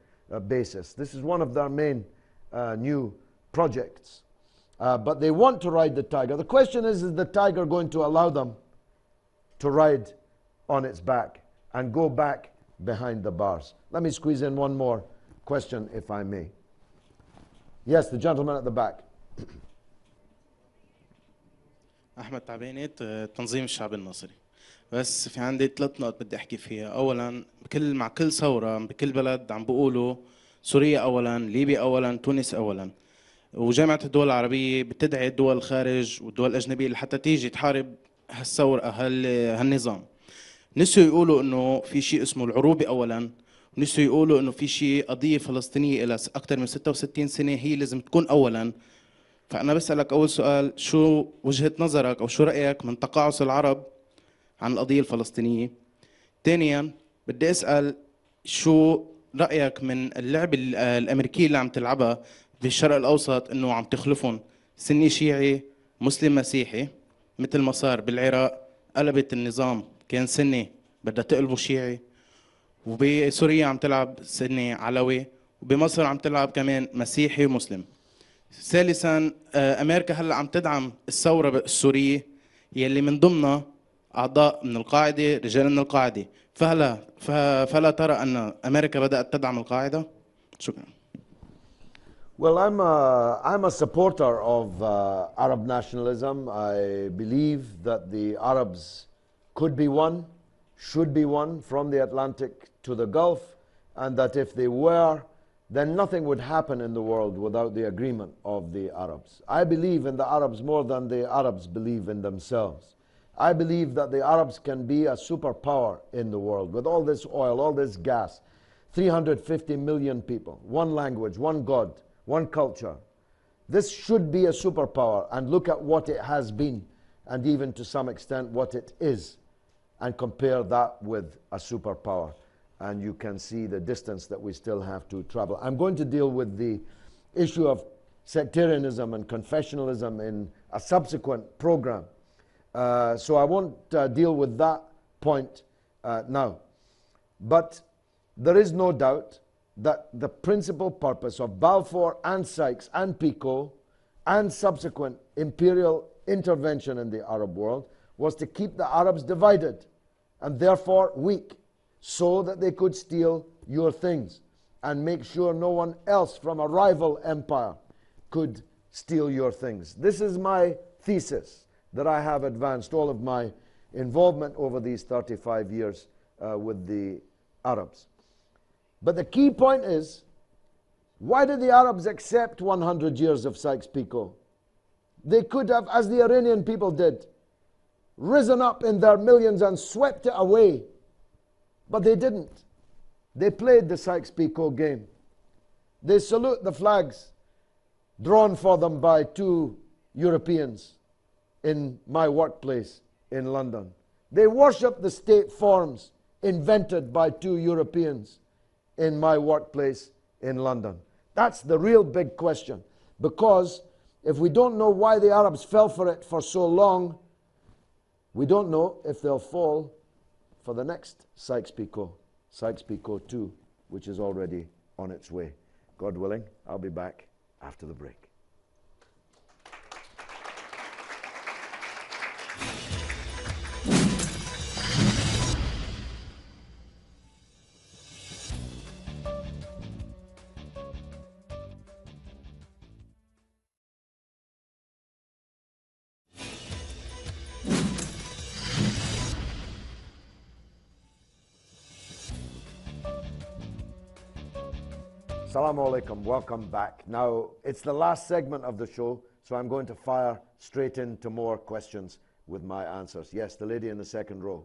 basis. This is one of their main new projects. But they want to ride the tiger. The question is the tiger going to allow them to ride on its back and go back behind the bars? Let me squeeze in one more question, if I may. Yes, the gentleman at the back. أحمد تعبانات تنظيم الشعب المصري. بس في عندي 3 نقط بدي أحكي فيها. أولاً مع كل ثورة بكل بلد عم بيقولوا سوريا أولاً، ليبيا أولاً، تونس أولاً. وجامعة الدول العربية بتدعي الدول الخارج والدول الأجنبية لحتى تيجي تحارب هالثورة هالنظام. نسوا يقولوا إنه في شيء اسمه العروبي أولاً، ونسوا يقولوا إنه في شيء قضية فلسطينية إلى أكثر من 66 سنة هي لازم تكون أولاً. فأنا بسألك أول سؤال، شو وجهة نظرك أو شو رأيك من تقاعس العرب عن القضية الفلسطينية؟ ثانياً بدي أسأل شو رأيك من اللعب الأمريكية اللي عم تلعبها بالشرق الأوسط، إنه عم تخلفهم سني شيعي مسلم مسيحي، مثل ما صار بالعراق قلبت النظام كان سني بدها تقلبه شيعي، وبسوريا عم تلعب سني علوي، وبمصر عم تلعب كمان مسيحي ومسلم. ثالثا امريكا هلا عم تدعم الثوره السوريه يلي من ضمنها اعضاء من القاعده، رجال من القاعده، فلا ترى ان امريكا بدات تدعم القاعده؟ شكرا. Well, I'm a supporter of Arab nationalism. I believe that the Arabs could be one, should be one from the Atlantic to the Gulf, and that if they were, then nothing would happen in the world without the agreement of the Arabs. I believe in the Arabs more than the Arabs believe in themselves. I believe that the Arabs can be a superpower in the world with all this oil, all this gas, 350 million people, one language, one God, one culture. This should be a superpower, and look at what it has been, and even to some extent what it is, and compare that with a superpower. And you can see the distance that we still have to travel. I'm going to deal with the issue of sectarianism and confessionalism in a subsequent program. So I won't deal with that point now. But there is no doubt that the principal purpose of Balfour and Sykes and Picot and subsequent imperial intervention in the Arab world was to keep the Arabs divided and therefore weak, so that they could steal your things and make sure no one else from a rival empire could steal your things. This is my thesis that I have advanced all of my involvement over these 35 years with the Arabs. But the key point is, why did the Arabs accept 100 years of Sykes-Picot? They could have, as the Iranian people did, risen up in their millions and swept it away. But they didn't. They played the Sykes-Picot game. They salute the flags drawn for them by two Europeans in my workplace in London. They worship the state forms invented by two Europeans in my workplace in London. That's the real big question. Because if we don't know why the Arabs fell for it for so long, we don't know if they'll fall for the next Sykes-Picot, Sykes-Picot 2, which is already on its way. God willing, I'll be back after the break. Assalamu alaikum, welcome back. Now, it's the last segment of the show, so I'm going to fire straight into more questions with my answers. Yes, the lady in the second row.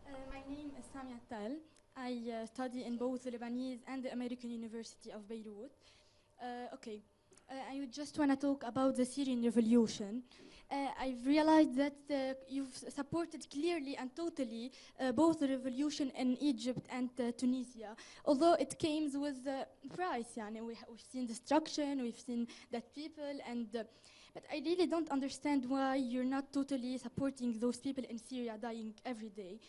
My name is Samia Tal. I study in both the Lebanese and the American University of Beirut. I just want to talk about the Syrian revolution. I've realized that you've supported clearly and totally both the revolution in Egypt and Tunisia, although it came with a price. We've seen destruction, we've seen dead people, but I really don't understand why you're not totally supporting those people in Syria dying every day.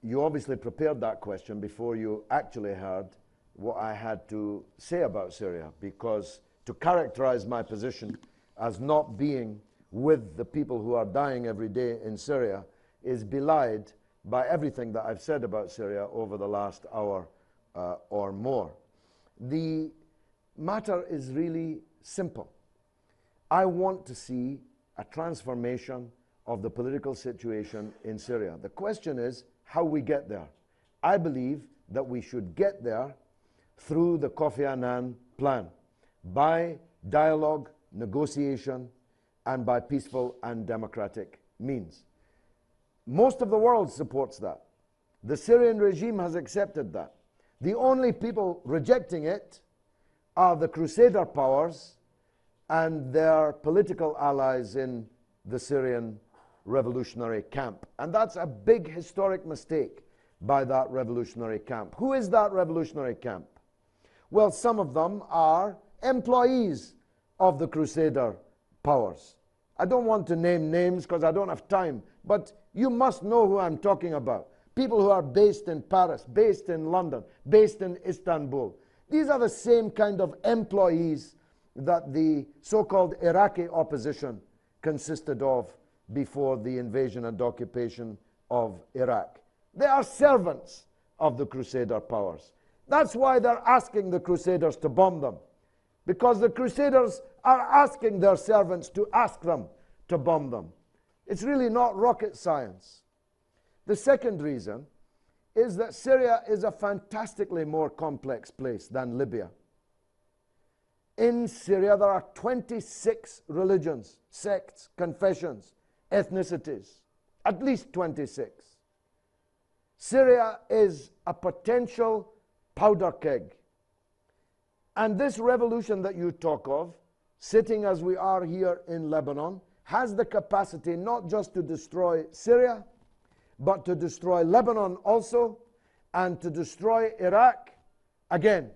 You obviously prepared that question before you actually heard what I had to say about Syria, because to characterize my position as not being with the people who are dying every day in Syria is belied by everything that I've said about Syria over the last hour or more. The matter is really simple. I want to see a transformation of the political situation in Syria. The question is how we get there. I believe that we should get there through the Kofi Annan plan, by dialogue, negotiation, and by peaceful and democratic means. Most of the world supports that. The Syrian regime has accepted that. The only people rejecting it are the Crusader powers and their political allies in the Syrian revolutionary camp. And that's a big historic mistake by that revolutionary camp. Who is that revolutionary camp? Well, some of them are employees of the Crusader powers. I don't want to name names because I don't have time, but you must know who I'm talking about. People who are based in Paris, based in London, based in Istanbul. These are the same kind of employees that the so-called Iraqi opposition consisted of before the invasion and occupation of Iraq. They are servants of the Crusader powers. That's why they're asking the Crusaders to bomb them, because the Crusaders are asking their servants to ask them to bomb them. It's really not rocket science. The second reason is that Syria is a fantastically more complex place than Libya. In Syria, there are 26 religions, sects, confessions, ethnicities, at least 26. Syria is a potential powder keg. And this revolution that you talk of, sitting as we are here in Lebanon, has the capacity not just to destroy Syria, but to destroy Lebanon also, and to destroy Iraq again.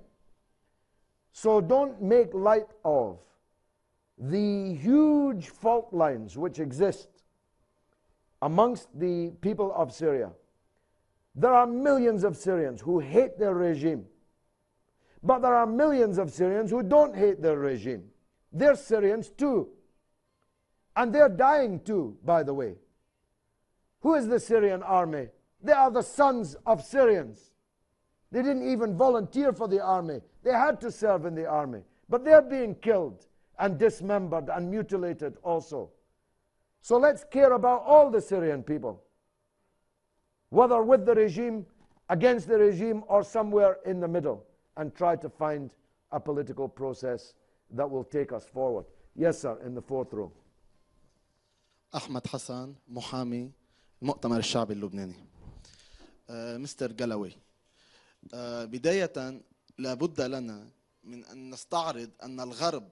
So don't make light of the huge fault lines which exist amongst the people of Syria. There are millions of Syrians who hate their regime, but there are millions of Syrians who don't hate their regime. They're Syrians too, and they're dying too, by the way. Who is the Syrian army? They are the sons of Syrians. They didn't even volunteer for the army. They had to serve in the army. But they're being killed and dismembered and mutilated also. So let's care about all the Syrian people, whether with the regime, against the regime, or somewhere in the middle, and try to find a political process that will take us forward. Yes, sir, in the fourth row. أحمد حسن محامي المؤتمر الشعبي اللبناني. مستر جالوي، بداية لابد لنا من أن نستعرض أن الغرب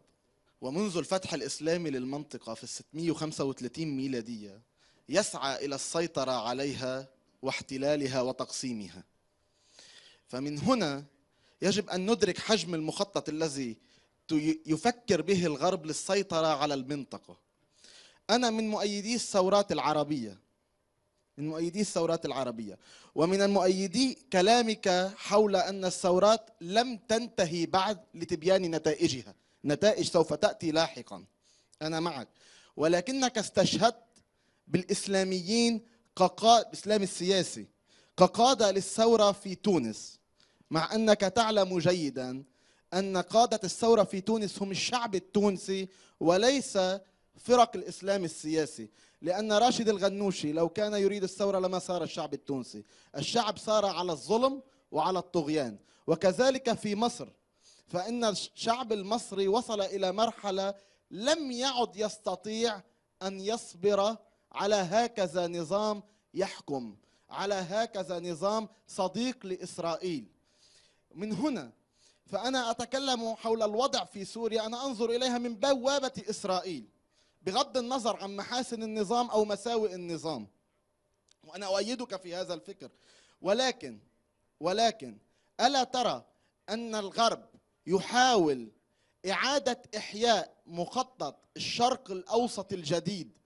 ومنذ الفتح الإسلامي للمنطقة في 635 ميلادية يسعى إلى السيطرة عليها واحتلالها وتقسيمها. فمن هنا يجب أن ندرك حجم المخطط الذي يفكر به الغرب للسيطرة على المنطقة. أنا من مؤيدي الثورات العربية، ومن المؤيدي كلامك حول أن الثورات لم تنتهي بعد لتبيان نتائجها، نتائج سوف تأتي لاحقا. أنا معك، ولكنك استشهدت بالإسلاميين الإسلام السياسي كقادة للثورة في تونس، مع أنك تعلم جيدا أن قادة الثورة في تونس هم الشعب التونسي وليس فرق الإسلام السياسي. لأن راشد الغنوشي لو كان يريد الثورة لما صار الشعب التونسي. الشعب صار على الظلم وعلى الطغيان. وكذلك في مصر، فإن الشعب المصري وصل إلى مرحلة لم يعد يستطيع أن يصبر على هكذا نظام يحكم، على هكذا نظام صديق لإسرائيل. من هنا فأنا أتكلم حول الوضع في سوريا، أنا أنظر إليها من بوابة إسرائيل بغض النظر عن محاسن النظام أو مساوئ النظام، وأنا أؤيدك في هذا الفكر. ولكن ألا ترى أن الغرب يحاول إعادة إحياء مخطط الشرق الأوسط الجديد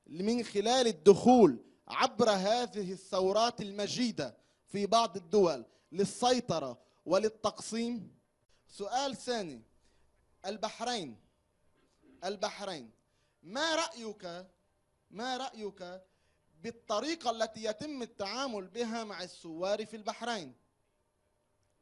من خلال الدخول عبر هذه الثورات المجيدة في بعض الدول للسيطرة وللتقسيم؟ سؤال ثاني، البحرين، ما رأيك بالطريقة التي يتم التعامل بها مع الثوار في البحرين؟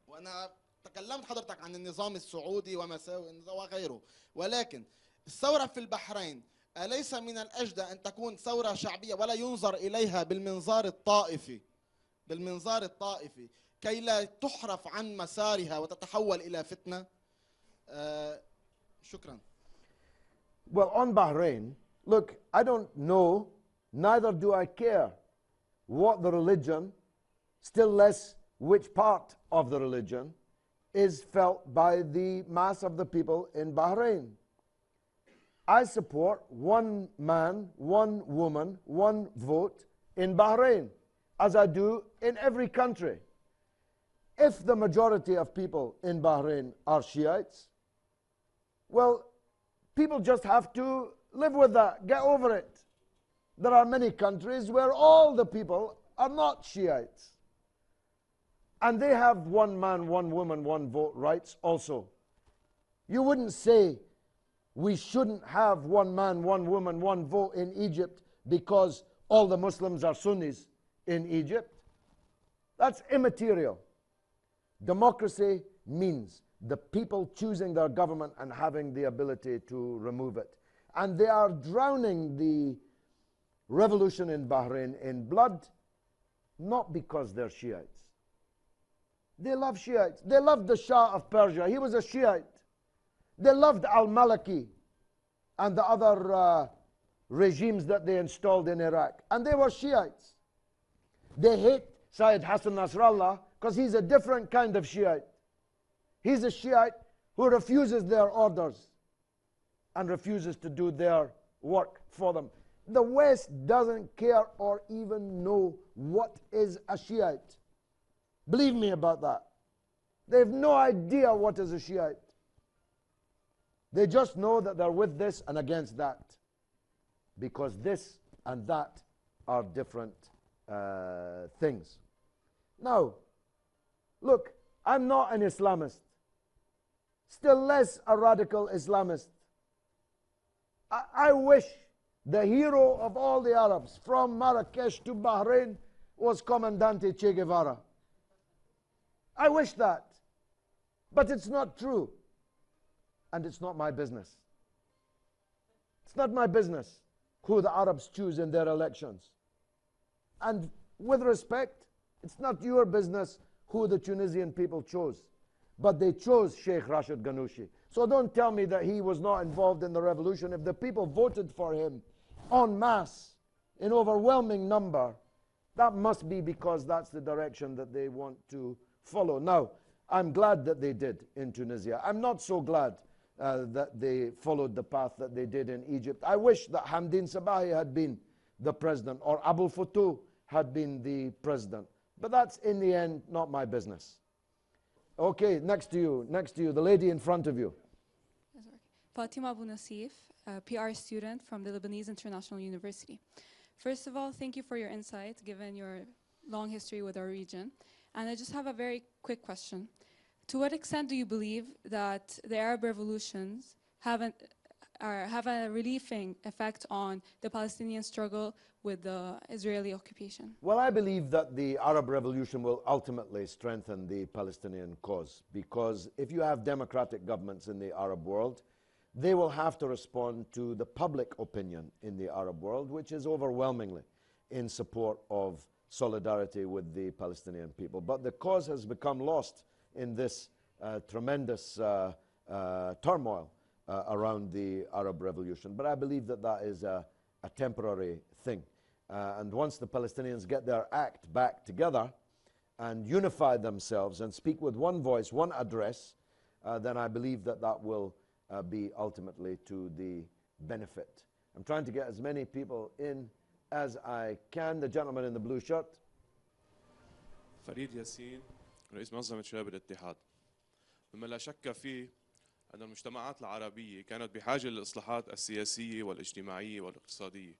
وأنا تكلمت حضرتك عن النظام السعودي ومساوئ النظام وغيره، ولكن الثورة في البحرين أليس من الأجدى أن تكون ثورة شعبية ولا ينظر إليها بالمنظار الطائفي كي لا تحرف عن مسارها وتتحول إلى فتنة؟ شكرا. Well, on Bahrain, look, I don't know, neither do I care what the religion, still less which part of the religion, is felt by the mass of the people in Bahrain. I support one man, one woman, one vote in Bahrain, as I do in every country. If the majority of people in Bahrain are Shiites, well, people just have to live with that, get over it. There are many countries where all the people are not Shiites. And they have one man, one woman, one vote rights also. You wouldn't say we shouldn't have one man, one woman, one vote in Egypt because all the Muslims are Sunnis in Egypt. That's immaterial. Democracy means the people choosing their government and having the ability to remove it. And they are drowning the revolution in Bahrain in blood, not because they're Shiites. They love Shiites. They loved the Shah of Persia. He was a Shiite. They loved al-Maliki and the other regimes that they installed in Iraq. And they were Shiites. They hate Sayyid Hassan Nasrallah because he's a different kind of Shiite. He's a Shiite who refuses their orders and refuses to do their work for them. The West doesn't care or even know what is a Shiite. Believe me about that. They have no idea what is a Shiite. They just know that they're with this and against that, because this and that are different things. Now, look, I'm not an Islamist, still less a radical Islamist. I wish the hero of all the Arabs from Marrakesh to Bahrain was Comandante Che Guevara. I wish that, but it's not true. And it's not my business. It's not my business who the Arabs choose in their elections. And with respect, it's not your business who the Tunisian people chose. But they chose Sheikh Rashid Ghannouchi. So don't tell me that he was not involved in the revolution. If the people voted for him en masse, in overwhelming number, that must be because that's the direction that they want to follow. Now, I'm glad that they did in Tunisia. I'm not so glad that they followed the path that they did in Egypt. I wish that Hamdin Sabahi had been the president or Abul Futuh had been the president. But that's, in the end, not my business. Okay, next to you, the lady in front of you. Fatima Abu Nasif, a PR student from the Lebanese International University. First of all, thank you for your insight, given your long history with our region. And I just have a very quick question. To what extent do you believe that the Arab revolutions have a relieving effect on the Palestinian struggle with the Israeli occupation? Well, I believe that the Arab revolution will ultimately strengthen the Palestinian cause, because if you have democratic governments in the Arab world, they will have to respond to the public opinion in the Arab world, which is overwhelmingly in support of solidarity with the Palestinian people. But the cause has become lost in this tremendous turmoil around the Arab revolution. But I believe that that is a temporary thing. And once the Palestinians get their act back together and unify themselves and speak with one voice, one address, then I believe that that will be ultimately to the benefit. I'm trying to get as many people in as I can. The gentleman in the blue shirt. فريد ياسين رئيس منظمة شباب الاتحاد. مما لا شك فيه أن المجتمعات العربية كانت بحاجة للإصلاحات السياسية والاجتماعية والاقتصادية،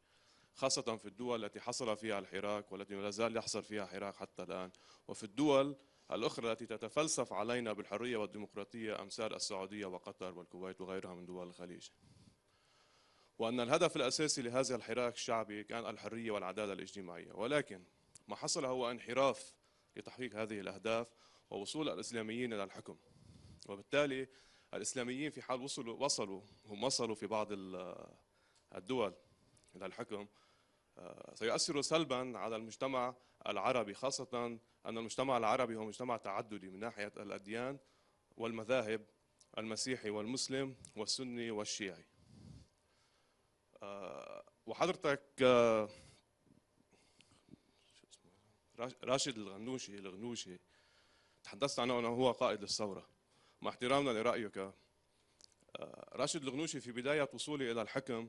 خاصة في الدول التي حصل فيها الحراك والتي لا زال يحصل فيها حراك حتى الآن، وفي الدول الأخرى التي تتفلسف علينا بالحرية والديمقراطية أمثال السعودية وقطر والكويت وغيرها من دول الخليج. وأن الهدف الأساسي لهذا الحراك الشعبي كان الحرية والعدالة الاجتماعية، ولكن ما حصل هو انحراف لتحقيق هذه الأهداف ووصول الإسلاميين إلى الحكم. وبالتالي الإسلاميين في حال وصلوا في بعض الدول إلى الحكم سيؤثر سلبا على المجتمع العربي، خاصة أن المجتمع العربي هو مجتمع تعددي من ناحية الأديان والمذاهب، المسيحي والمسلم والسني والشيعي. وحضرتك راشد الغنوشي تحدثت عنه أنه هو قائد للثورة. مع احترامنا لرأيك، راشد الغنوشي في بداية وصوله إلى الحكم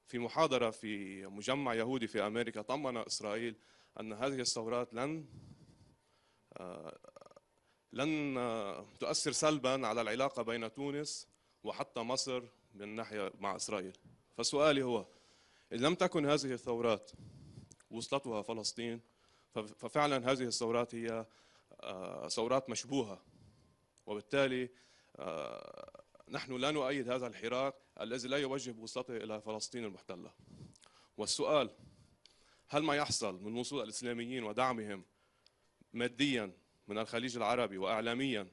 في محاضرة في مجمع يهودي في أمريكا طمن إسرائيل أن هذه الثورات لن تؤثر سلبا على العلاقة بين تونس وحتى مصر من ناحية مع إسرائيل. فسؤالي هو إن لم تكن هذه الثورات وصلتها فلسطين ففعلا هذه الثورات هي ثورات مشبوهة، وبالتالي نحن لا نؤيد هذا الحراك الذي لا يوجه بوصلته إلى فلسطين المحتلة. والسؤال هل ما يحصل من وصول الإسلاميين ودعمهم ماديا من الخليج العربي وإعلاميا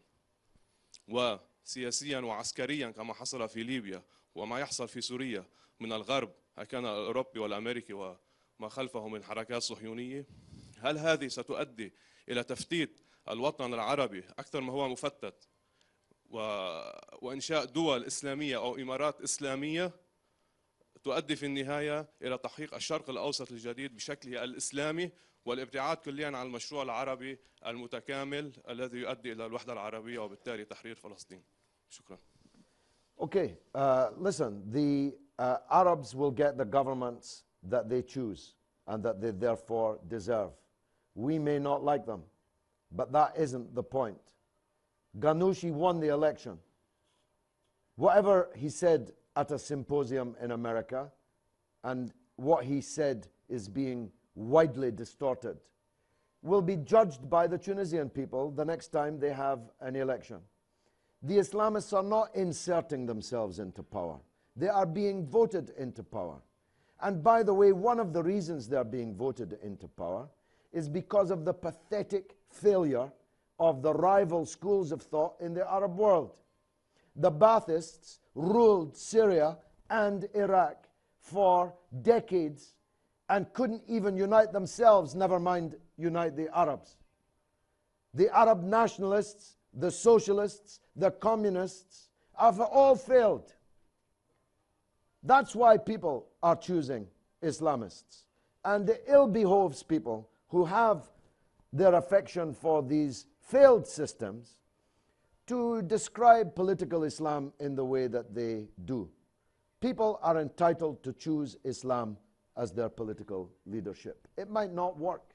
وسياسيا وعسكريا كما حصل في ليبيا وما يحصل في سوريا من الغرب كان الأوروبي والأمريكي وما خلفه من حركات صهيونية، هل هذه ستؤدي إلى تفتيت الوطن العربي أكثر ما هو مفتت وإنشاء دول إسلامية أو إمارات إسلامية تؤدي في النهاية إلى تحقيق الشرق الأوسط الجديد بشكله الإسلامي والابتعاد كليا عن المشروع العربي المتكامل الذي يؤدي إلى الوحدة العربية وبالتالي تحرير فلسطين؟ شكرا. Okay, listen, the Arabs will get the governments that they choose and that they therefore deserve. We may not like them, but that isn't the point. Ghanouchi won the election. Whatever he said at a symposium in America and what he said is being widely distorted will be judged by the Tunisian people the next time they have an election. The Islamists are not inserting themselves into power. They are being voted into power. And by the way, one of the reasons they are being voted into power is because of the pathetic failure of the rival schools of thought in the Arab world. The Baathists ruled Syria and Iraq for decades and couldn't even unite themselves, never mind unite the Arabs. The Arab nationalists, the socialists, the communists have all failed. That's why people are choosing Islamists. And it ill behoves people who have their affection for these failed systems to describe political Islam in the way that they do. People are entitled to choose Islam as their political leadership. It might not work.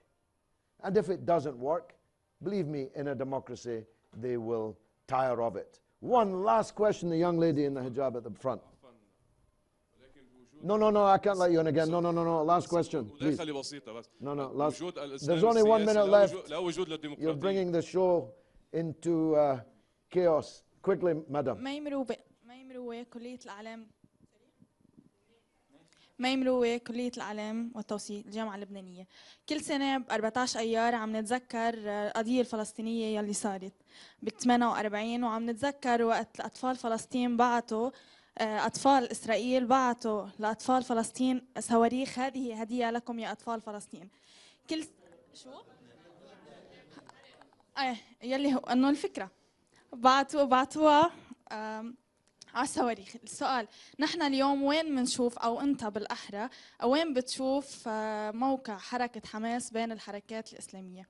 And if it doesn't work, believe me, in a democracy, they will tire of it. One last question, the young lady in the hijab at the front. No, I can't let you in again. No, last question, please. No, last. There's only 1 minute left. You're bringing the show into chaos. Quickly, madam. ميمروة كلية العالم والتوثيق الجامعة اللبنانية. كل سنة ب 14 أيار عم نتذكر القضية الفلسطينية يلي صارت ب 48 وعم نتذكر وقت الأطفال فلسطين بعتوا أطفال إسرائيل بعتوا لأطفال فلسطين صواريخ هذه هدية لكم يا أطفال فلسطين. كل شو؟ يلي هو إنه الفكرة بعتوها على الصواريخ. السؤال نحن اليوم وين بنشوف أو أنت بالأحرى وين بتشوف موقع حركة حماس بين الحركات الإسلامية؟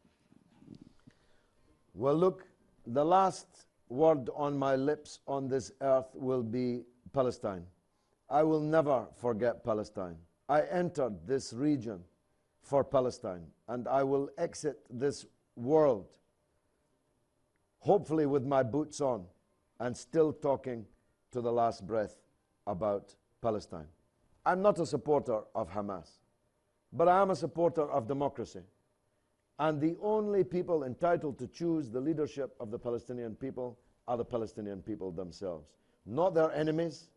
Well, look, the last word on my lips on this earth will be Palestine. I will never forget Palestine. I entered this region for Palestine, and I will exit this world, hopefully with my boots on, and still talking to the last breath about Palestine. I'm not a supporter of Hamas, but I am a supporter of democracy. And the only people entitled to choose the leadership of the Palestinian people are the Palestinian people themselves. Not their enemies,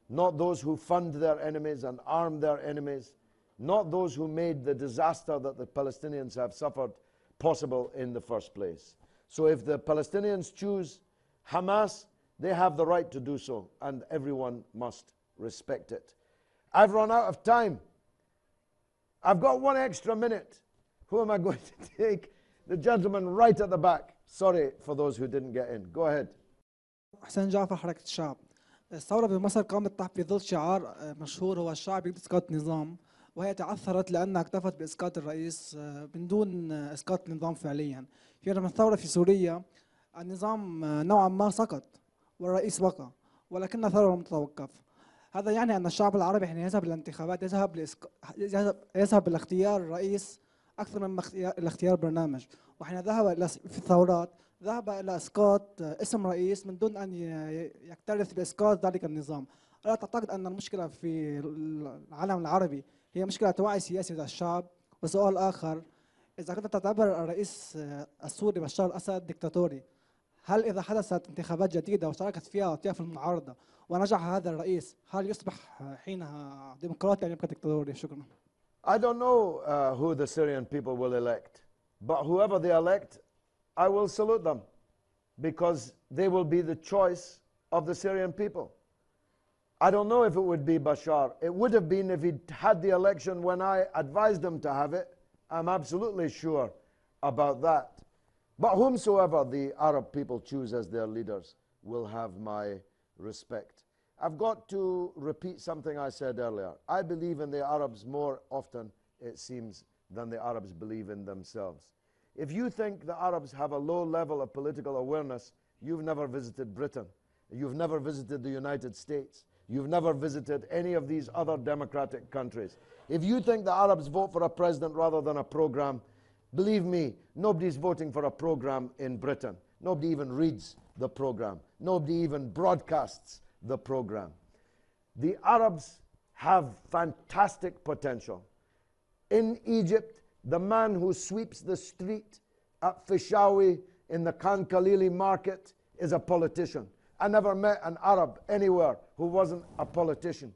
not those who fund their enemies and arm their enemies, not those who made the disaster that the Palestinians have suffered possible in the first place. So if the Palestinians choose Hamas, they have the right to do so, and everyone must respect it. I've run out of time. I've got 1 extra minute. Who am I going to take? The gentleman right at the back. Sorry for those who didn't get in. Go ahead. حسين جعفر حركة الشعب. الثورة بمصر قامت تحت ظل شعار مشهور هو الشعب يريد إسقاط النظام، وهي تعثرت لأنها اكتفت بإسقاط الرئيس من دون إسقاط النظام فعليا. في الثورة في سوريا النظام نوعا ما سقط والرئيس بقى، ولكن ثورة لم تتوقف. هذا يعني أن الشعب العربي حين يذهب للانتخابات يذهب لاختيار رئيس أكثر من الاختيار برنامج، وحين ذهب إلى في الثورات ذهب إلى إسقاط اسم رئيس من دون أن يكترث بإسقاط ذلك النظام. ألا تعتقد أن المشكلة في العالم العربي هي مشكلة وعي سياسي لدى الشعب؟ وسؤال آخر، إذا كنت تعتبر الرئيس السوري بشار الأسد ديكتاتوري، هل إذا حدثت انتخابات جديدة وشاركت فيها أطياف المعارضة ونجح هذا الرئيس هل يصبح حينها ديمقراطي أم يبقى ديكتاتوري؟ شكرا. I don't know who the Syrian people will elect, but whoever they elect, I will salute them because they will be the choice of the Syrian people. I don't know if it would be Bashar. It would have been if he'd had the election when I advised him to have it. I'm absolutely sure about that. But whomsoever the Arab people choose as their leaders will have my respect. I've got to repeat something I said earlier. I believe in the Arabs more often, it seems, than the Arabs believe in themselves. If you think the Arabs have a low level of political awareness, you've never visited Britain. You've never visited the United States. You've never visited any of these other democratic countries. If you think the Arabs vote for a president rather than a program, believe me, nobody's voting for a program in Britain. Nobody even reads the program. Nobody even broadcasts the program. The Arabs have fantastic potential. In Egypt, the man who sweeps the street at Fishawi in the Khan Khalili market is a politician. I never met an Arab anywhere who wasn't a politician.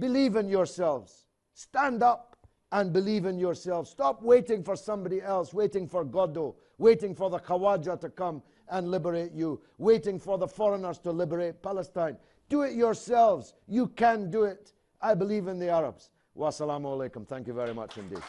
Believe in yourselves. Stand up and believe in yourselves. Stop waiting for somebody else, waiting for Godot, waiting for the Khawaja to come and liberate you, waiting for the foreigners to liberate Palestine. Do it yourselves. You can do it. I believe in the Arabs. Wassalamu alaikum. Thank you very much indeed.